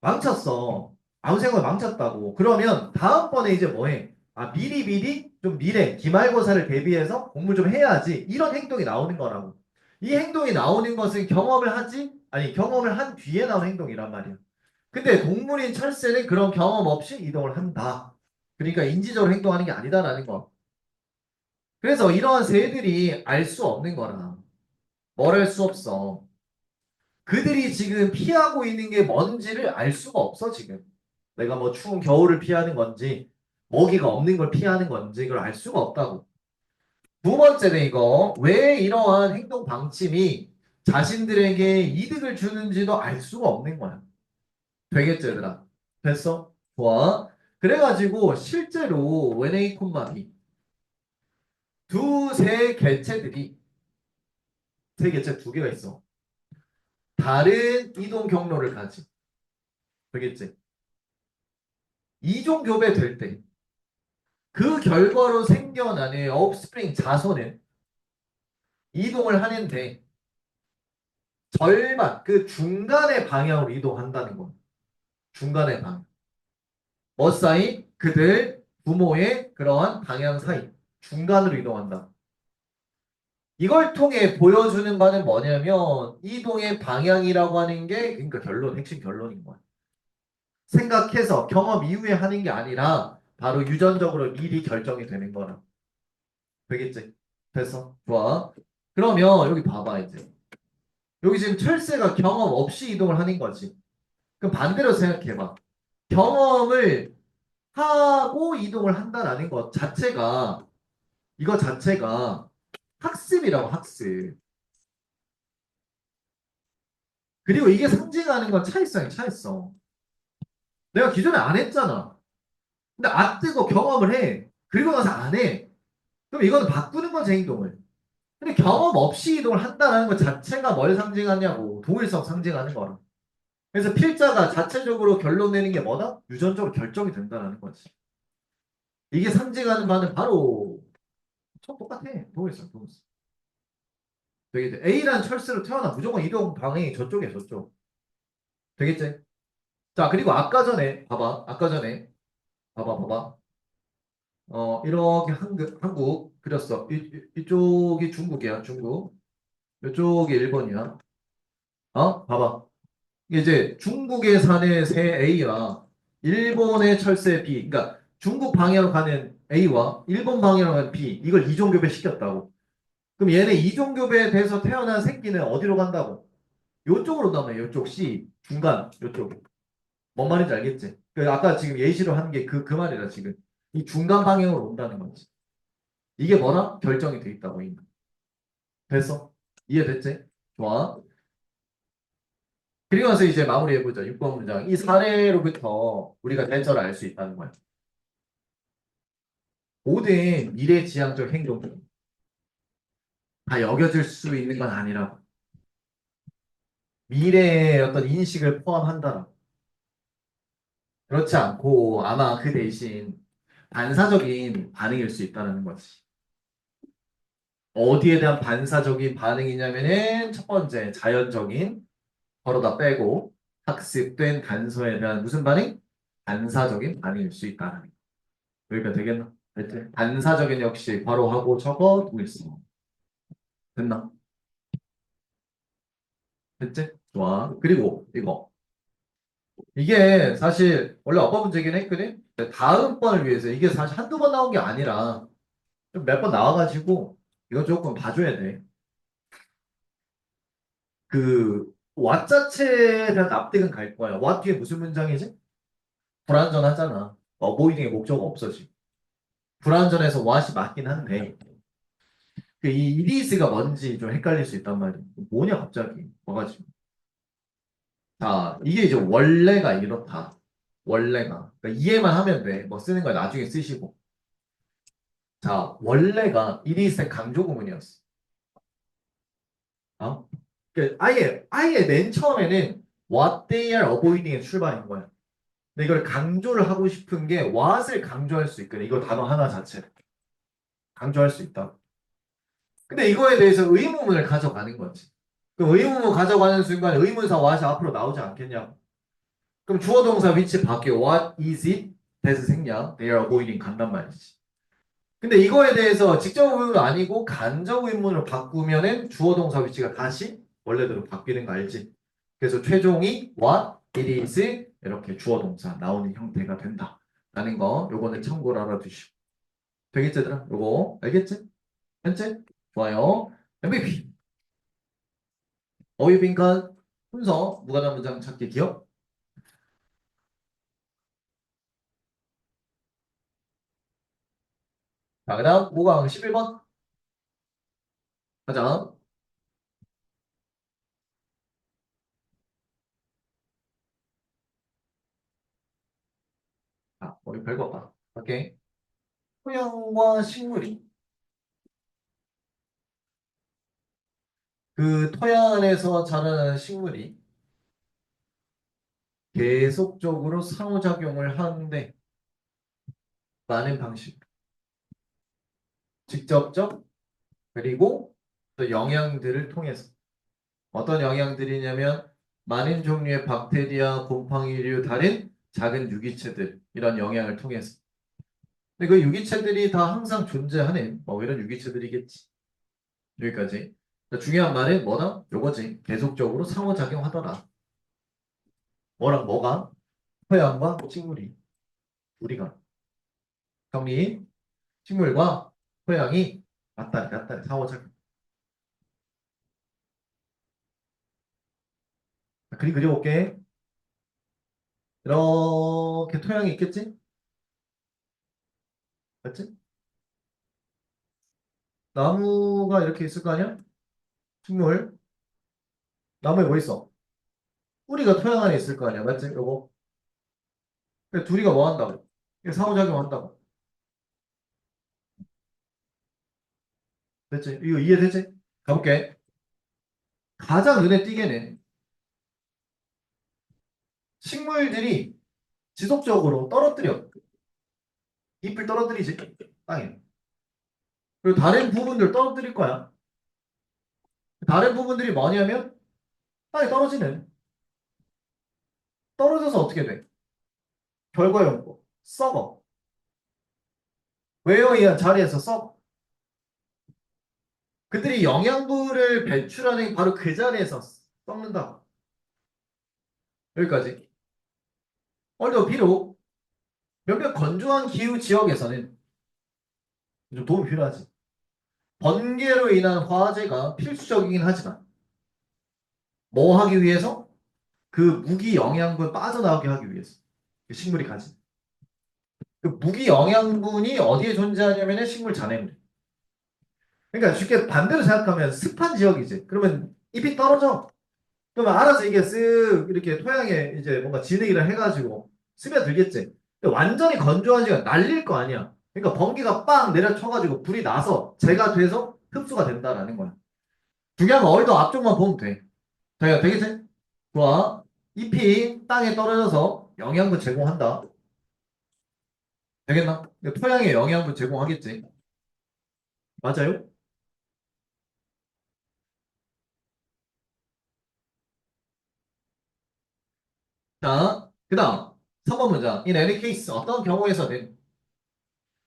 망쳤어. 아무 생각 망쳤다고. 그러면 다음번에 이제 뭐 해? 아, 미리 좀 미래, 기말고사를 대비해서 공부 좀 해야지. 이런 행동이 나오는 거라고. 이 행동이 나오는 것은 경험을 하지? 아니, 경험을 한 뒤에 나오는 행동이란 말이야. 근데 동물인 철새는 그런 경험 없이 이동을 한다. 그러니까 인지적으로 행동하는 게 아니다라는 거. 그래서 이러한 새들이 알 수 없는 거라. 뭘 할 수 없어. 그들이 지금 피하고 있는 게 뭔지를 알 수가 없어, 지금. 내가 뭐 추운 겨울을 피하는 건지, 먹이가 없는 걸 피하는 건지, 그걸 알 수가 없다고. 두 번째는 이거, 왜 이러한 행동 방침이 자신들에게 이득을 주는지도 알 수가 없는 거야. 되겠죠, 얘들아? 됐어? 좋아. 그래가지고, 실제로, 웨네이 콤마비, 두세 개체들이, 세 개체 두 개가 있어. 다른 이동 경로를 가지. 되겠지? 이종 교배될 때, 그 결과로 생겨나는 업스프링 자손은 이동을 하는데 절반, 그 중간의 방향으로 이동한다는 거예요. 중간의 방향. 뭐 사이? 그들 부모의 그러한 방향 사이. 중간으로 이동한다. 이걸 통해 보여주는 바는 뭐냐면 이동의 방향이라고 하는 게 그러니까 핵심 결론인 거야. 생각해서 경험 이후에 하는 게 아니라 바로 유전적으로 미리 결정이 되는 거라. 되겠지? 됐어? 좋아. 그러면 여기 봐봐 이제. 여기 지금 철새가 경험 없이 이동을 하는 거지. 그럼 반대로 생각해봐. 경험을 하고 이동을 한다라는 것 자체가 이거 자체가 학습이라고 학습. 그리고 이게 상징하는 건 차이성이 차이성. 내가 기존에 안 했잖아. 근데 아 뜨고 경험을 해. 그리고 나서 안 해. 그럼 이거는 바꾸는 거지 행동을. 근데 경험 없이 이동을 한다는 것 자체가 뭘 상징하냐고. 동일성 상징하는 거라. 그래서 필자가 자체적으로 결론 내는 게 뭐다? 유전적으로 결정이 된다는 거지. 이게 상징하는 바는 바로 똑같아. 동일성, 동일성. 되겠지. A라는 철새로 태어나 무조건 이동 방향이 저쪽이야, 저쪽. 되겠지? 자, 그리고 아까 전에 봐봐. 아까 전에 봐봐. 이렇게 한국 그렸어. 이쪽이 중국이야, 중국. 이쪽이 일본이야. 봐봐. 이게 이제 중국에 사는 새 A와 일본의 철새 B, 그러니까 중국 방향으로 가는 A와 일본 방향으로 가는 B, 이걸 이종교배 시켰다고. 그럼 얘네 이종교배에 대해서 태어난 새끼는 어디로 간다고? 요쪽으로 가면 요쪽 C, 중간, 요쪽. 뭔 말인지 알겠지? 그 아까 지금 예시로 한 게 그 말이라 지금. 이 중간 방향으로 온다는 거지. 이게 뭐라? 결정이 돼 있다고 이미. 됐어? 이해됐지? 좋아. 그리고 나서 이제 마무리해보자. 6번 문장. 이 사례로부터 우리가 대처를 알 수 있다는 거야. 모든 미래지향적 행동이 다 여겨질 수 있는 건 아니라고. 미래의 어떤 인식을 포함한다라. 그렇지 않고 아마 그 대신 반사적인 반응일 수 있다는 거지. 어디에 대한 반사적인 반응이냐면은 첫 번째 자연적인 바로 다 빼고 학습된 단서에 대한 무슨 반응? 반사적인 반응일 수 있다는 거. 여기가 되겠나? 됐지? 반사적인 역시 바로 하고 적어 두고 있어. 됐나? 됐지? 좋아. 그리고 이거. 이게 사실 원래 어법 문제긴 했거든? 근데 다음 번을 위해서 이게 사실 한두 번 나온 게 아니라 좀 몇 번 나와가지고 이거 조금 봐줘야 돼. 그 what 자체에 대한 납득은 갈 거야. what 뒤에 무슨 문장이지? 불완전하잖아. avoiding의 목적어 없어지. 불완전해서 what이 맞긴 한데 그이 it is가 뭔지 좀 헷갈릴 수 있단 말이야. 뭐냐 갑자기 와가지고. 자 이게 이제 원래가 이렇다. 원래가. 그러니까 이해만 하면 돼. 뭐 쓰는 거 나중에 쓰시고. 자 원래가 it is의 강조 구문이었어. 어? 그 아예 맨 처음에는 what they are avoiding의 출발인 거야. 근데 이걸 강조를 하고 싶은 게 what을 강조할 수 있거든. 이거 단어 하나 자체를 강조할 수 있다. 근데 이거에 대해서 의문문을 가져가는 거지. 그럼 의문문 가져가는 순간 의문사 what이 앞으로 나오지 않겠냐고. 그럼 주어 동사 위치 바뀌어. What is it? 대서 생략. They are avoiding 간단 말이지. 근데 이거에 대해서 직접 의문은 아니고 간접 의문으로 바꾸면은 주어 동사 위치가 다시 원래대로 바뀌는 거 알지? 그래서 최종이 what it is 이렇게 주어 동사 나오는 형태가 된다. 라는 거 요거는 참고로 알아두시고. 되겠지, 얘들아? 요거 알겠지? 현재? 좋아요. MVP. 어휘 빈칸 순서 무관한 문장 찾기 기억. 자, 그 다음 5강 11번 가자. 자, 우리 별거 없다. 오케이. 토양과 식물이 그 토양 안에서 자라는 식물이 계속적으로 상호작용을 하는데 많은 방식, 직접적 그리고 또 영양들을 통해서 어떤 영양들이냐면 많은 종류의 박테리아, 곰팡이류, 다른 작은 유기체들 이런 영양을 통해서 근데 그 유기체들이 다 항상 존재하는 뭐 이런 유기체들이겠지. 여기까지. 중요한 말은 뭐다? 요거지. 계속적으로 상호작용하더라. 뭐랑 뭐가? 토양과 식물이. 우리가. 정리. 식물과 토양이 맞다리 상호작용. 그림 그려볼게. 이렇게 토양이 있겠지? 맞지? 나무가 이렇게 있을 거 아니야? 식물. 나무에 뭐 있어? 뿌리가 토양 안에 있을 거 아니야? 맞지? 요거. 그러니까 둘이가 뭐 한다고? 이게 상호작용 한다고. 됐지? 이거 이해되지? 가볼게. 가장 눈에 띄게는 식물들이 지속적으로 떨어뜨려. 잎을 떨어뜨리지. 땅에. 그리고 다른 부분들 떨어뜨릴 거야. 다른 부분들이 뭐냐면 땅에 떨어지는. 떨어져서 어떻게 돼? 결과용고. 썩어. 왜요? 이 자리에서 썩어. 그들이 영양분을 배출하는 바로 그 자리에서 썩는다. 여기까지. 얼도 비록 몇몇 건조한 기후 지역에서는 좀 도움이 필요하지. 번개로 인한 화재가 필수적이긴 하지만 뭐 하기 위해서? 그 무기 영양분 빠져나오게 하기 위해서. 그 식물이 가진. 그 무기 영양분이 어디에 존재하냐면은 식물 잔해물이. 그러니까 쉽게 반대로 생각하면 습한 지역이지. 그러면 잎이 떨어져. 그러면 알아서 이게 쓱 이렇게 토양에 이제 뭔가 진흙이랑 해가지고 스며들겠지. 근데 완전히 건조한 지가 날릴 거 아니야. 그러니까 번개가 빵 내려쳐가지고 불이 나서 재가 돼서 흡수가 된다라는 거야. 중요한 건 얼더 앞쪽만 보면 돼. 되겠지? 좋아. 잎이 땅에 떨어져서 영양분 제공한다. 되겠나? 근데 토양에 영양분 제공하겠지. 맞아요? 자, 그 다음 3번 문장. In any case, 어떤 경우에서든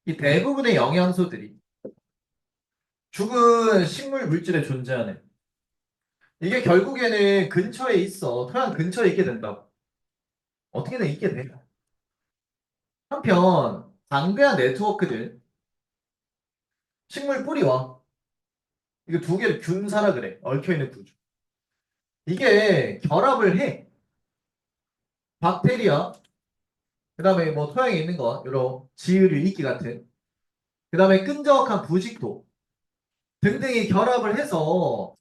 이 대부분의 영양소들이 죽은 식물 물질에 존재하는 이게 결국에는 근처에 있어. 토양 근처에 있게 된다고. 어떻게든 있게 돼. 한편 방대한 네트워크들 식물 뿌리와 이거 두 개를 균사라 그래. 얽혀있는 구조. 이게 결합을 해. 박테리아, 그 다음에 뭐 토양에 있는 거, 이런 지유류, 이끼 같은, 그 다음에 끈적한 부식도 등등이 결합을 해서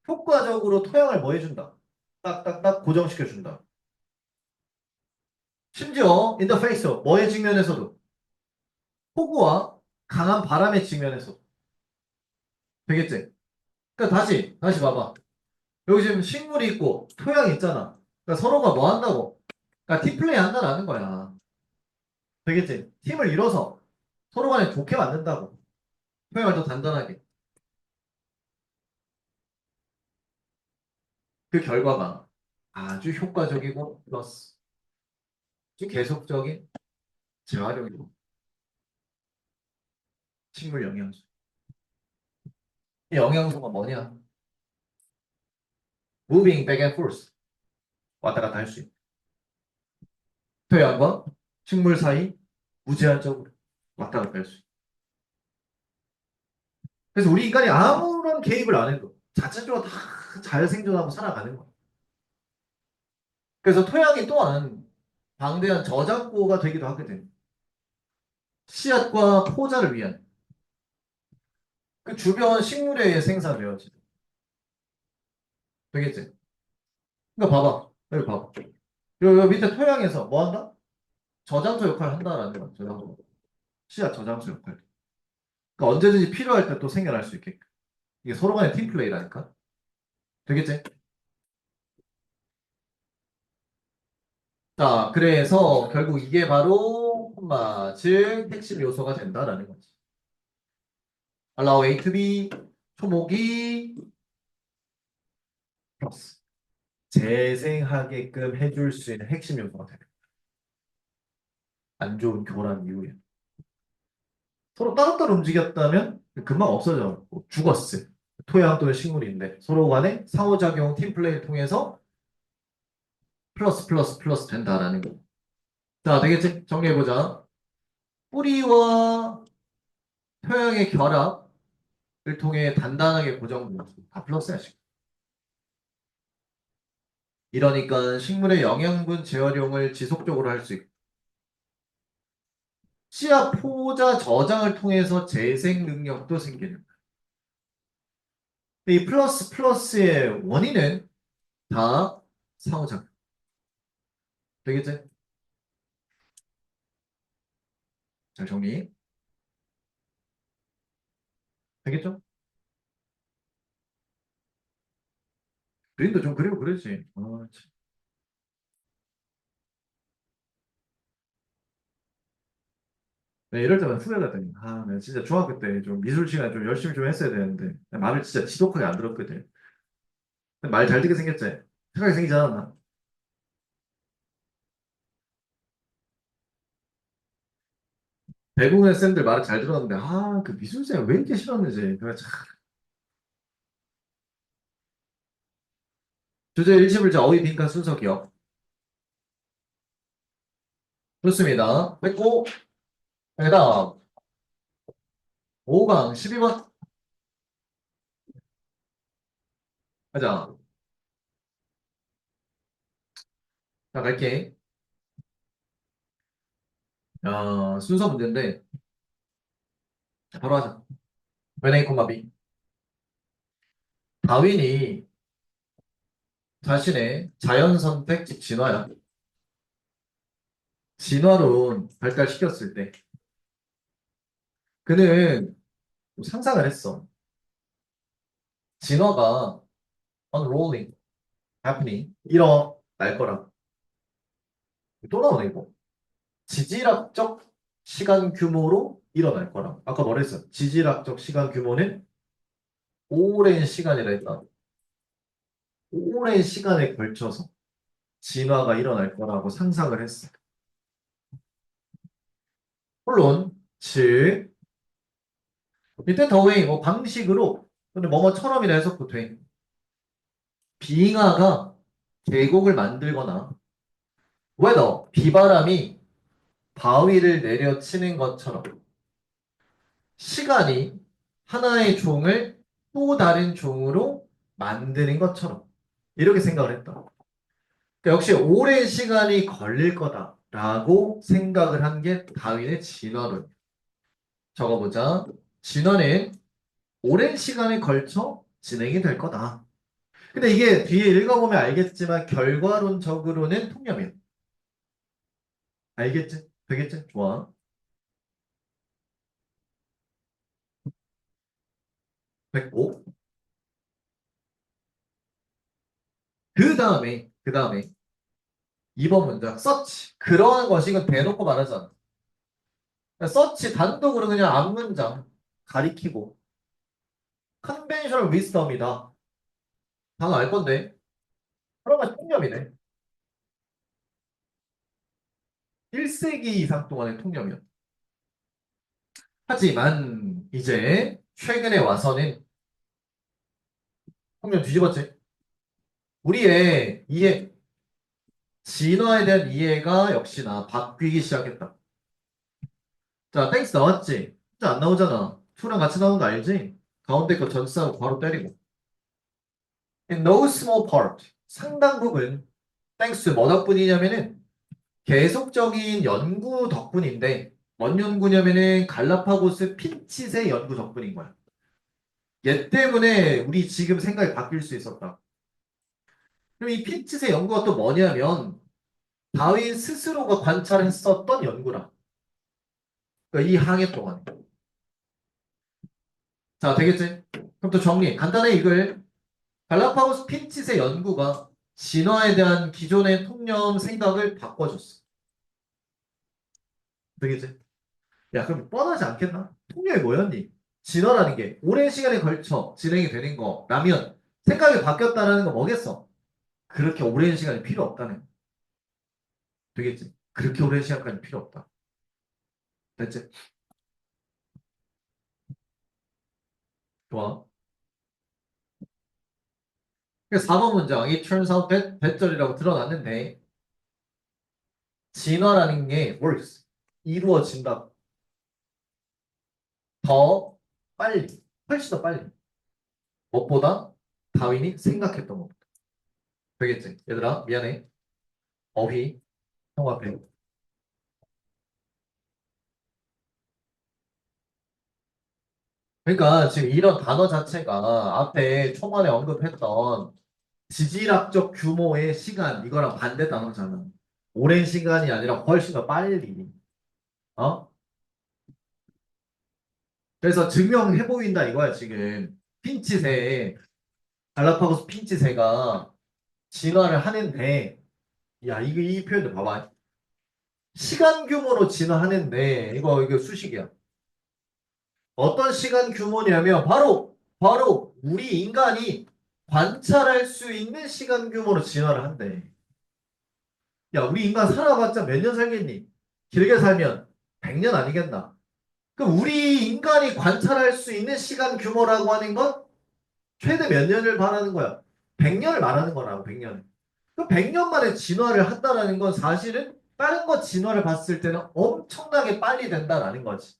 효과적으로 토양을 뭐 해준다? 딱딱딱 고정시켜준다. 심지어 인터페이스, 뭐의 측면에서도 폭우와 강한 바람의 측면에서 되겠지? 그러니까 다시 봐봐. 여기 지금 식물이 있고 토양이 있잖아. 그러니까 서로가 뭐 한다고? 그러니까 팀플레이 한다라는 거야. 되겠지? 팀을 이뤄서 서로 간에 좋게 만든다고. 토양을 더 단단하게. 그 결과가 아주 효과적이고 플러스 아주 계속적인 재활용이고 식물 영양소. 이 영양소가 뭐냐? Moving back and forth. 왔다 갔다 할 수 있는. 토양과 식물 사이 무제한적으로 왔다 갔다 할 수 있는. 그래서 우리 인간이 아무런 개입을 안 해도 자체적으로 다 잘 생존하고 살아가는 거야. 그래서 토양이 또한 방대한 저장고가 되기도 하게 됩니다. 씨앗과 포자를 위한 그 주변 식물에 의해 생산되어지. 되겠지? 그러니까 봐봐. 여기 봐봐. 여기 밑에 토양에서 뭐 한다? 저장소 역할을 한다라는 거야. 저장소. 씨앗 저장소 역할. 그러니까 언제든지 필요할 때 또 생겨날 수 있게끔. 이게 서로 간의 팀플레이라니까. 되겠지? 자, 그래서 결국 이게 바로 콤마, 즉 핵심 요소가 된다라는 거지. allow A to B, 초목이 플러스. 재생하게끔 해줄 수 있는 핵심 요소가 되는 거야. 안 좋은 교란 이후에. 서로 따로따로 움직였다면 금방 없어져. 뭐 죽었을. 토양 또는 식물인데 서로 간의 상호작용 팀플레이를 통해서 플러스 된다라는 거. 자, 되겠지? 정리해보자. 뿌리와 토양의 결합을 통해 단단하게 고정된다. 다 플러스야, 지금. 이러니까 식물의 영양분 재활용을 지속적으로 할 수 있고 씨앗 포자 저장을 통해서 재생 능력도 생기는 거야. 이 플러스의 원인은 다 상호작용. 되겠지? 잘 정리. 되겠죠? 그림도 좀 그리고 그러지. 참. 네, 이럴 때마다 후회가 돼. 아, 내가 진짜 중학교 때 좀 미술 시간 좀 열심히 좀 했어야 되는데 말을 진짜 지독하게 안 들었거든. 말 잘 듣게 생겼지? 착하게 생기지 않았나? 대부분의 쌤들 말을 잘 들었는데 그 미술쌤 왜 이렇게 싫었는지. 그래, 참. 주제 일시불자 어휘 빈칸 순서 기억. 좋습니다. 됐고, 그다음 5강 12번 가자. 자, 갈게. 순서 문제인데, 자, 바로 하자. When A, B. 다윈이 자신의 자연 선택 즉 진화야. 진화론 발달시켰을 때, 그는 상상을 했어. 진화가 unrolling, happening, 일어날 거라. 또 나오네, 이거. 지질학적 시간 규모로 일어날 거라. 아까 뭐랬어? 지질학적 시간 규모는 오랜 시간이라 했다. 오랜 시간에 걸쳐서 진화가 일어날 거라고 상상을 했어. 물론, 즉, 이때 더웨이 뭐 방식으로 근데 뭐뭐처럼이라 해석도 돼. 빙하가 계곡을 만들거나 whether 비바람이 바위를 내려치는 것처럼 시간이 하나의 종을 또 다른 종으로 만드는 것처럼 이렇게 생각을 했다. 그러니까 역시 오랜 시간이 걸릴 거다라고 생각을 한 게 다윈의 진화론. 적어보자. 진화는 오랜 시간에 걸쳐 진행이 될 거다. 근데 이게 뒤에 읽어보면 알겠지만 결과론적으로는 통념이야. 알겠지? 되겠지? 좋아. 105. 그 다음에 2번 문장 서치. 그러한 것이 이건 대놓고 말하잖아. 서치 단독으로 그냥 앞문장 가리키고 컨벤셔널 위스덤이다. 단어 알 건데. 그러면 통념이네. 1세기 이상 동안의 통념이야. 하지만 이제 최근에 와서는 통념 뒤집었지. 우리의 이해, 진화에 대한 이해가 역시나 바뀌기 시작했다. 자, 땡스 나왔지? 진짜 안 나오잖아. 투랑 같이 나오는 거 알지? 가운데 거 전치사하고 바로 때리고. In no small part, 상당 부분, 땡스 뭐 덕분이냐면은 계속적인 연구 덕분인데, 뭔 연구냐면은 갈라파고스 핀칫의 연구 덕분인 거야. 얘 때문에 우리 지금 생각이 바뀔 수 있었다. 그럼 이 핀칫의 연구가 또 뭐냐면, 다윈 스스로가 관찰했었던 연구라. 그러니까 이 항해 동안. 자, 되겠지? 그럼 또 정리. 간단히 이걸 갈라파고스 핀칫의 연구가 진화에 대한 기존의 통념 생각을 바꿔줬어. 되겠지? 야, 그럼 뻔하지 않겠나? 통념이 뭐였니? 진화라는 게 오랜 시간에 걸쳐 진행이 되는 거라면 생각이 바뀌었다라는 거 뭐겠어? 그렇게 오랜 시간이 필요 없다는 거. 되겠지? 그렇게 오랜 시간까지 필요 없다. 됐지? 좋아. 그래서 4번 문장, it turns out that 배절이라고 드러났는데 진화라는 게 works. 이루어진다. 더 빨리. 훨씬 더 빨리. 무엇보다 다윈이 생각했던 것보다. 되겠지? 얘들아, 미안해. 어휘, 통합해. 그러니까 지금 이런 단어 자체가 앞에 초반에 언급했던 지질학적 규모의 시간, 이거랑 반대 단어잖아. 오랜 시간이 아니라 훨씬 더 빨리. 어? 그래서 증명해 보인다 이거야, 지금. 핀치새, 갈라파고스 핀치새가 진화를 하는데, 야, 이 표현을 봐봐. 시간 규모로 진화하는데, 이거 수식이야. 어떤 시간 규모냐면 바로 우리 인간이 관찰할 수 있는 시간 규모로 진화를 한대. 야, 우리 인간 살아봤자 몇 년 살겠니? 길게 살면 100년 아니겠나? 그럼 우리 인간이 관찰할 수 있는 시간 규모라고 하는 건 최대 몇 년을 말하는 거야? 100년을 말하는 거라고, 100년. 그 100년 만에 진화를 한다라는 건 사실은 다른 것 진화를 봤을 때는 엄청나게 빨리 된다라는 거지.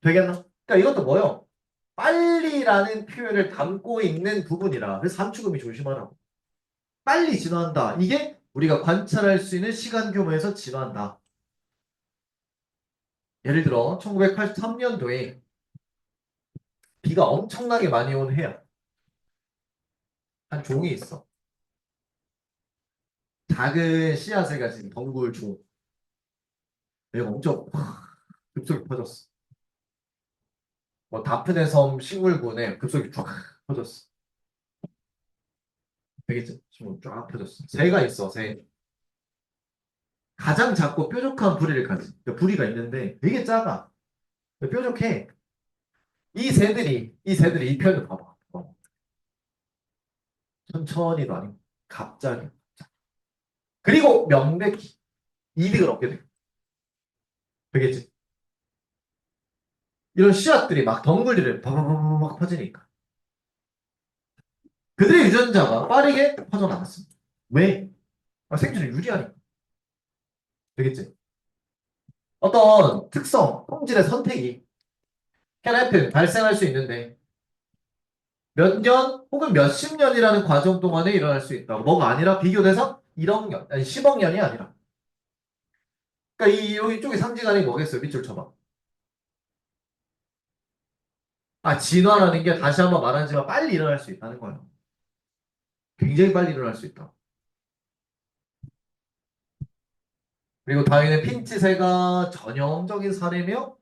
되겠나? 그러니까 이것도 뭐요? 빨리라는 표현을 담고 있는 부분이라. 그래서 삼축음이 조심하라고. 빨리 진화한다. 이게 우리가 관찰할 수 있는 시간 규모에서 진화한다. 예를 들어 1983년도에 비가 엄청나게 많이 온 해야 한 종이 있어. 작은 씨앗을 가진 덩굴 종. 얘가 엄청 급속히 퍼졌어. 뭐 다프네 섬 식물군에 급속히 쫙 퍼졌어. 되겠지? 식물 쫙 퍼졌어. 새가 있어, 새. 가장 작고 뾰족한 부리를 가진. 그러니까 부리가 있는데 되게 작아. 뾰족해. 이 새들이 이 편을 봐봐. 천천히도 아니고 갑자기. 그리고 명백히 이득을 얻게 돼. 되겠지? 이런 씨앗들이 막 덩굴들을 바바바바박 퍼지니까. 그들의 유전자가 빠르게 퍼져나갔습니다. 왜? 생존에 유리하니까. 되겠지? 어떤 특성, 품질의 선택이 can happen, 발생할 수 있는데 몇 년 혹은 몇십 년이라는 과정 동안에 일어날 수 있다고. 뭐가 아니라 비교돼서 1억 년, 아니 10억 년이 아니라. 그러니까 여기 쪽에 상징하는 게 뭐겠어요? 밑줄 쳐봐. 진화라는 게 다시 한번 말하지만 빨리 일어날 수 있다는 거예요. 굉장히 빨리 일어날 수 있다. 그리고 다윈의 핀치세가 전형적인 사례며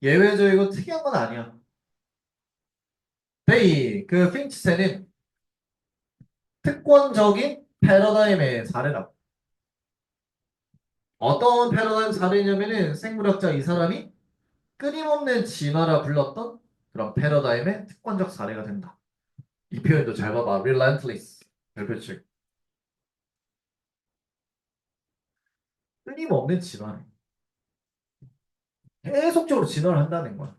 예외적이고 특이한 건 아니야. 그 핀치세는 특권적인 패러다임의 사례라고. 어떤 패러다임 사례냐면은 생물학자 이 사람이 끊임없는 진화라 불렀던 그런 패러다임의 특권적 사례가 된다. 이 표현도 잘 봐봐. relentless. 별표치. 끊임없는 진화. 계속적으로 진화를 한다는 거야.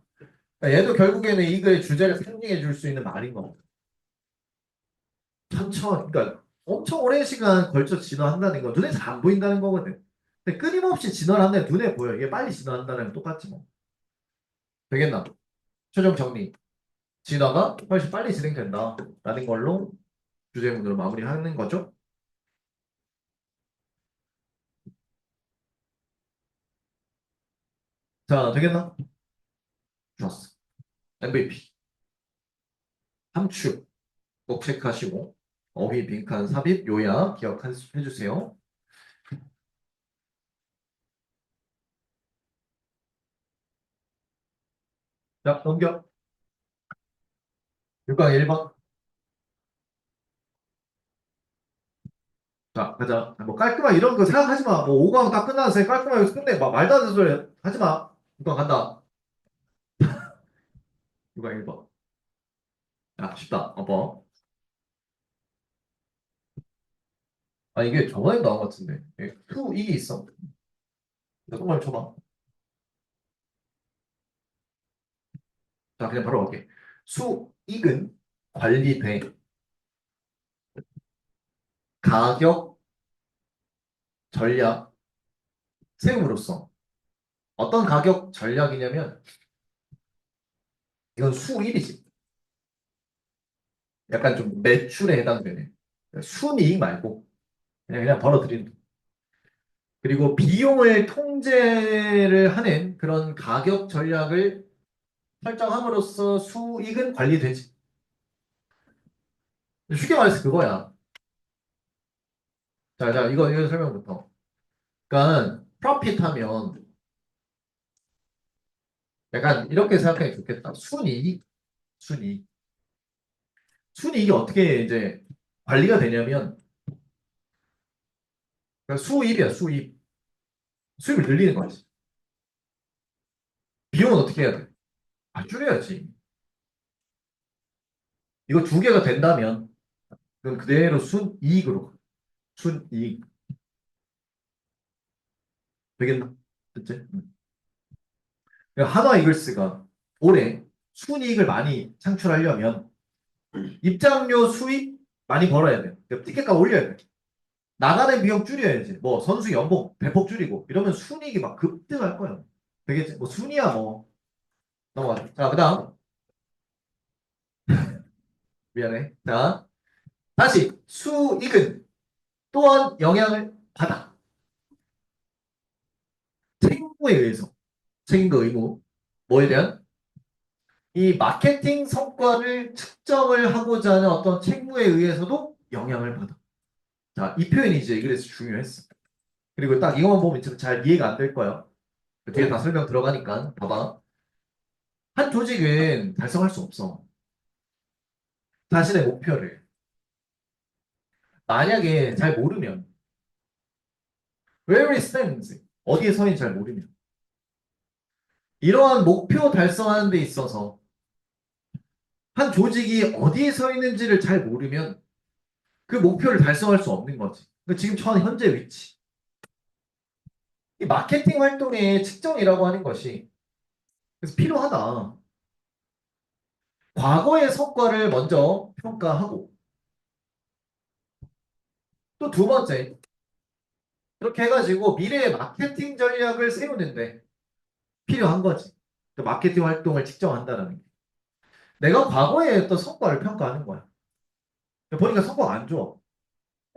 그러니까 얘도 결국에는 이거의 주제를 상징해 줄 수 있는 말인 거야. 천천히, 그러니까 엄청 오랜 시간 걸쳐 진화한다는 건 눈에 잘 안 보인다는 거거든. 근데 끊임없이 진화를 한다면 눈에 보여. 이게 빨리 진화한다는 건 똑같지 뭐. 되겠나? 최종 정리. 진화가 훨씬 빨리 진행된다. 라는 걸로 주제문으로 마무리하는 거죠. 자, 되겠나? 좋았어. MVP. 함축 꼭 체크하시고 어휘, 빈칸, 삽입, 요약 기억해 주세요. 자, 넘겨. 6강 1번. 자, 가자. 뭐 깔끔하게 이런 거 생각하지 마. 뭐 5강 다 끝나서 깔끔하게 끝내. 막 말도 안 되는 소리 하지 마. 6강 간다. 6강 1번. 야, 쉽다. 어. 이게 저번에 나온 것 같은데. 투 이게 있어. 정말 쳐봐. 자, 그냥 바로 갈게. 수익은 관리돼. 가격, 전략, 세움으로써. 어떤 가격 전략이냐면 이건 수입이지. 약간 좀 매출에 해당되네. 순이익 말고 그냥 벌어들이는 돈. 그리고 비용을 통제를 하는 그런 가격 전략을 설정함으로써 수익은 관리되지. 쉽게 말해서 그거야. 자, 이거 설명부터. 그러니까 프로핏 하면 약간 이렇게 생각하면 좋겠다. 순이익, 순이익. 순이익이 어떻게 이제 관리가 되냐면 그러니까 수입이야, 수입. 수입을 늘리는 거지. 비용은 어떻게 해야 돼? 줄여야지. 이거 두 개가 된다면 그건 그대로 순이익으로 가. 순이익. 되겠나? 그치? 그러니까 한화 이글스가 올해 순이익을 많이 창출하려면 입장료 수익 많이 벌어야 돼. 그러니까 티켓값 올려야 돼. 나가는 비용 줄여야지. 뭐 선수 연봉 대폭 줄이고 이러면 순이익이 막 급등할 거야. 되겠지? 뭐 순이야 뭐. 넘어가자. 자, 그다음 미안해. 자, 다시 수익은 또한 영향을 받아. 책임에 의해서. 책임과 의무. 뭐에 대한? 이 마케팅 성과를 측정을 하고자 하는 어떤 책무에 의해서도 영향을 받아. 자, 이 표현이 이제 그래서 중요했어. 그리고 딱 이것만 보면 지금 잘 이해가 안 될 거야. 그 뒤에 다 설명 들어가니까 봐봐. 한 조직은 달성할 수 없어. 자신의 목표를. 만약에 잘 모르면 where it stands 어디에 서인지 잘 모르면 이러한 목표 달성하는 데 있어서 한 조직이 어디에 서 있는지를 잘 모르면 그 목표를 달성할 수 없는 거지. 그러니까 지금 현재 위치. 이 마케팅 활동의 측정이라고 하는 것이 그래서 필요하다. 과거의 성과를 먼저 평가하고 또 두 번째 이렇게 해가지고 미래의 마케팅 전략을 세우는데 필요한 거지. 그 마케팅 활동을 측정한다는 게. 내가 과거에 어떤 성과를 평가하는 거야. 보니까 성과가 안 좋아.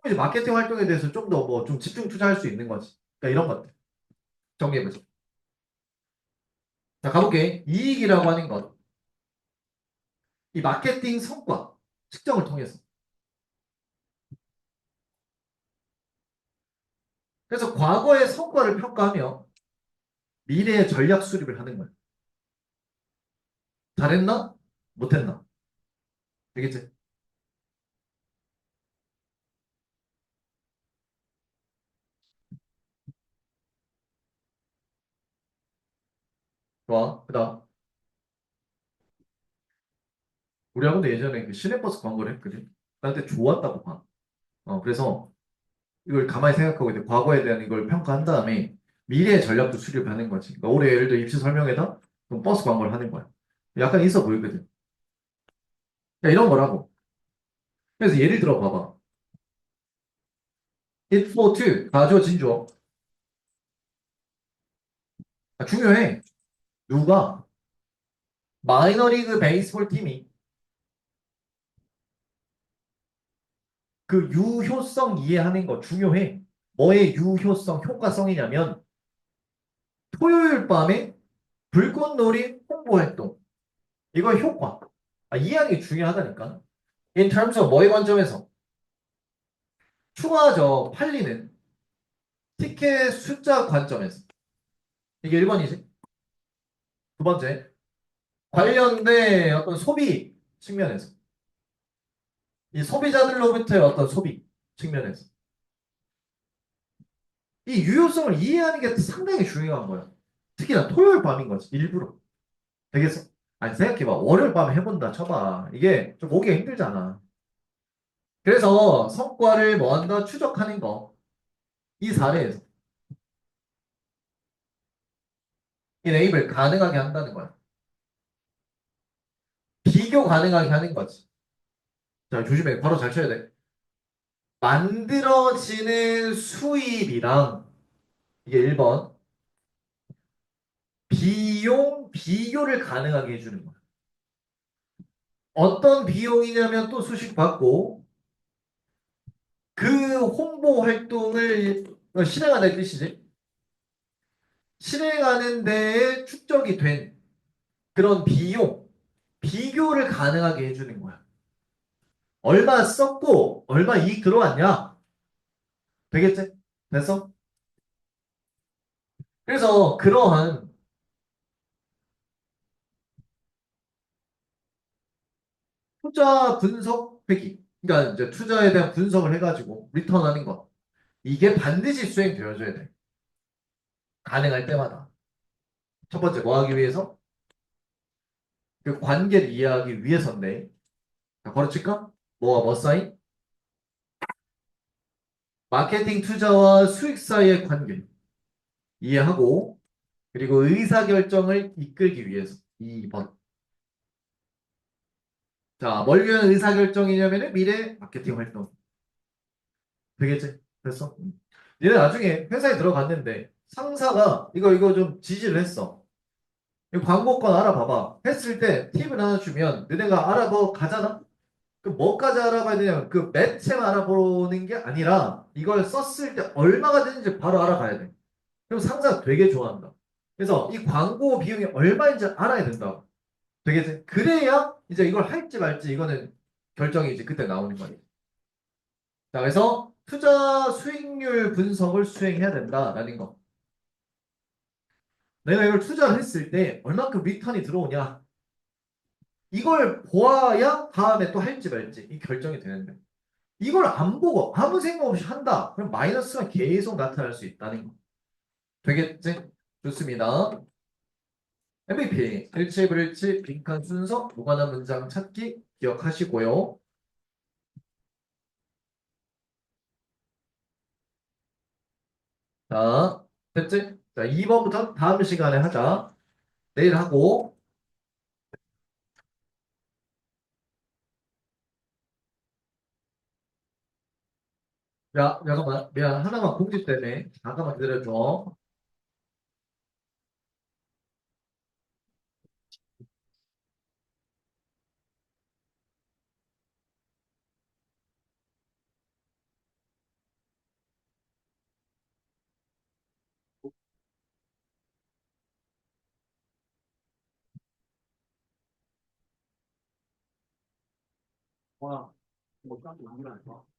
이제 마케팅 활동에 대해서 좀 더 뭐 좀 집중 투자할 수 있는 거지. 그러니까 이런 것들. 정리해보자. 자, 가볼게. 이익이라고 하는 것. 이 마케팅 성과 측정을 통해서. 그래서 과거의 성과를 평가하며 미래의 전략 수립을 하는 거야. 잘했나? 못했나? 되겠지? 좋아. 그 다음. 우리 학원도 예전에 그 시내버스 광고를 했거든. 나한테 좋았다고 봐. 그래서 이걸 가만히 생각하고 이제 과거에 대한 이걸 평가한 다음에 미래의 전략도 수립하는 거지. 그러니까 올해 예를 들어 입시 설명회다? 그럼 버스 광고를 하는 거야. 약간 있어 보이거든. 야, 이런 거라고. 그래서 예를 들어 봐봐. It for two. 가주어 진주어. 중요해. 누가 마이너리그 베이스볼 팀이 그 유효성 이해하는 거 중요해. 뭐의 유효성, 효과성이냐면 토요일 밤에 불꽃놀이 홍보 활동. 이거 효과. 이해하는 게 중요하다니까. In terms of 뭐의 관점에서 추가적 팔리는 티켓 숫자 관점에서. 이게 1번이지. 두 번째. 관련된 어떤 소비 측면에서. 이 소비자들로부터의 어떤 소비 측면에서. 이 유효성을 이해하는 게 상당히 중요한 거야. 특히나 토요일 밤인 거지. 일부러. 되겠어? 아니, 생각해봐. 월요일 밤에 해본다 쳐봐. 이게 좀 보기가 힘들잖아. 그래서 성과를 뭐한다? 추적하는 거. 이 사례에서. 이네이블 가능하게 한다는 거야. 비교 가능하게 하는 거지. 자, 조심해. 바로 잘 쳐야 돼. 만들어지는 수입이랑 이게 1번 비용 비교를 가능하게 해주는 거야. 어떤 비용이냐면 또 수식 받고 그 홍보 활동을 실행하는 뜻이지. 실행하는 데에 축적이 된 그런 비용, 비교를 가능하게 해주는 거야. 얼마 썼고 얼마 이익 들어왔냐? 되겠지? 됐어? 그래서 그러한 투자 분석 회기, 그러니까 이제 투자에 대한 분석을 해가지고 리턴하는 것. 이게 반드시 수행되어줘야 돼. 가능할 때마다. 첫 번째 뭐 하기 위해서? 그 관계를 이해하기 위해서인데. 자, 바로 칠까? 뭐와 뭐 사이? 마케팅 투자와 수익 사이의 관계 이해하고 그리고 의사결정을 이끌기 위해서 2번. 자, 뭘 위한 의사결정이냐면은 미래 마케팅 활동. 되겠지? 됐어? 얘는 나중에 회사에 들어갔는데 상사가 이거 좀 지시를 했어. 이 광고권 알아봐봐. 했을 때 팁을 하나 주면 너네가 알아보 가잖아? 그 뭐까지 알아봐야 되냐면 그 매체만 알아보는 게 아니라 이걸 썼을 때 얼마가 되는지 바로 알아가야 돼. 그럼 상사가 되게 좋아한다. 그래서 이 광고 비용이 얼마인지 알아야 된다. 되겠지? 그래야 이제 이걸 할지 말지 이거는 결정이 이제 그때 나오는 거예요. 자, 그래서 투자 수익률 분석을 수행해야 된다라는 거. 내가 이걸 투자를 했을 때 얼마큼 리턴이 들어오냐? 이걸 보아야 다음에 또 할지 말지 이 결정이 되는데 이걸 안 보고 아무 생각 없이 한다. 그럼 마이너스가 계속 나타날 수 있다는 거. 되겠지? 좋습니다. MVP 일치 불일치 빈칸 순서 무관한 문장 찾기 기억하시고요. 자, 됐지? 자, 2번부터 다음 시간에 하자. 내일 하고. 야, 잠깐만. 미안. 하나만 공지 때문에. 잠깐만 기다려줘. 와, 뭐 깜짝 놀랐어.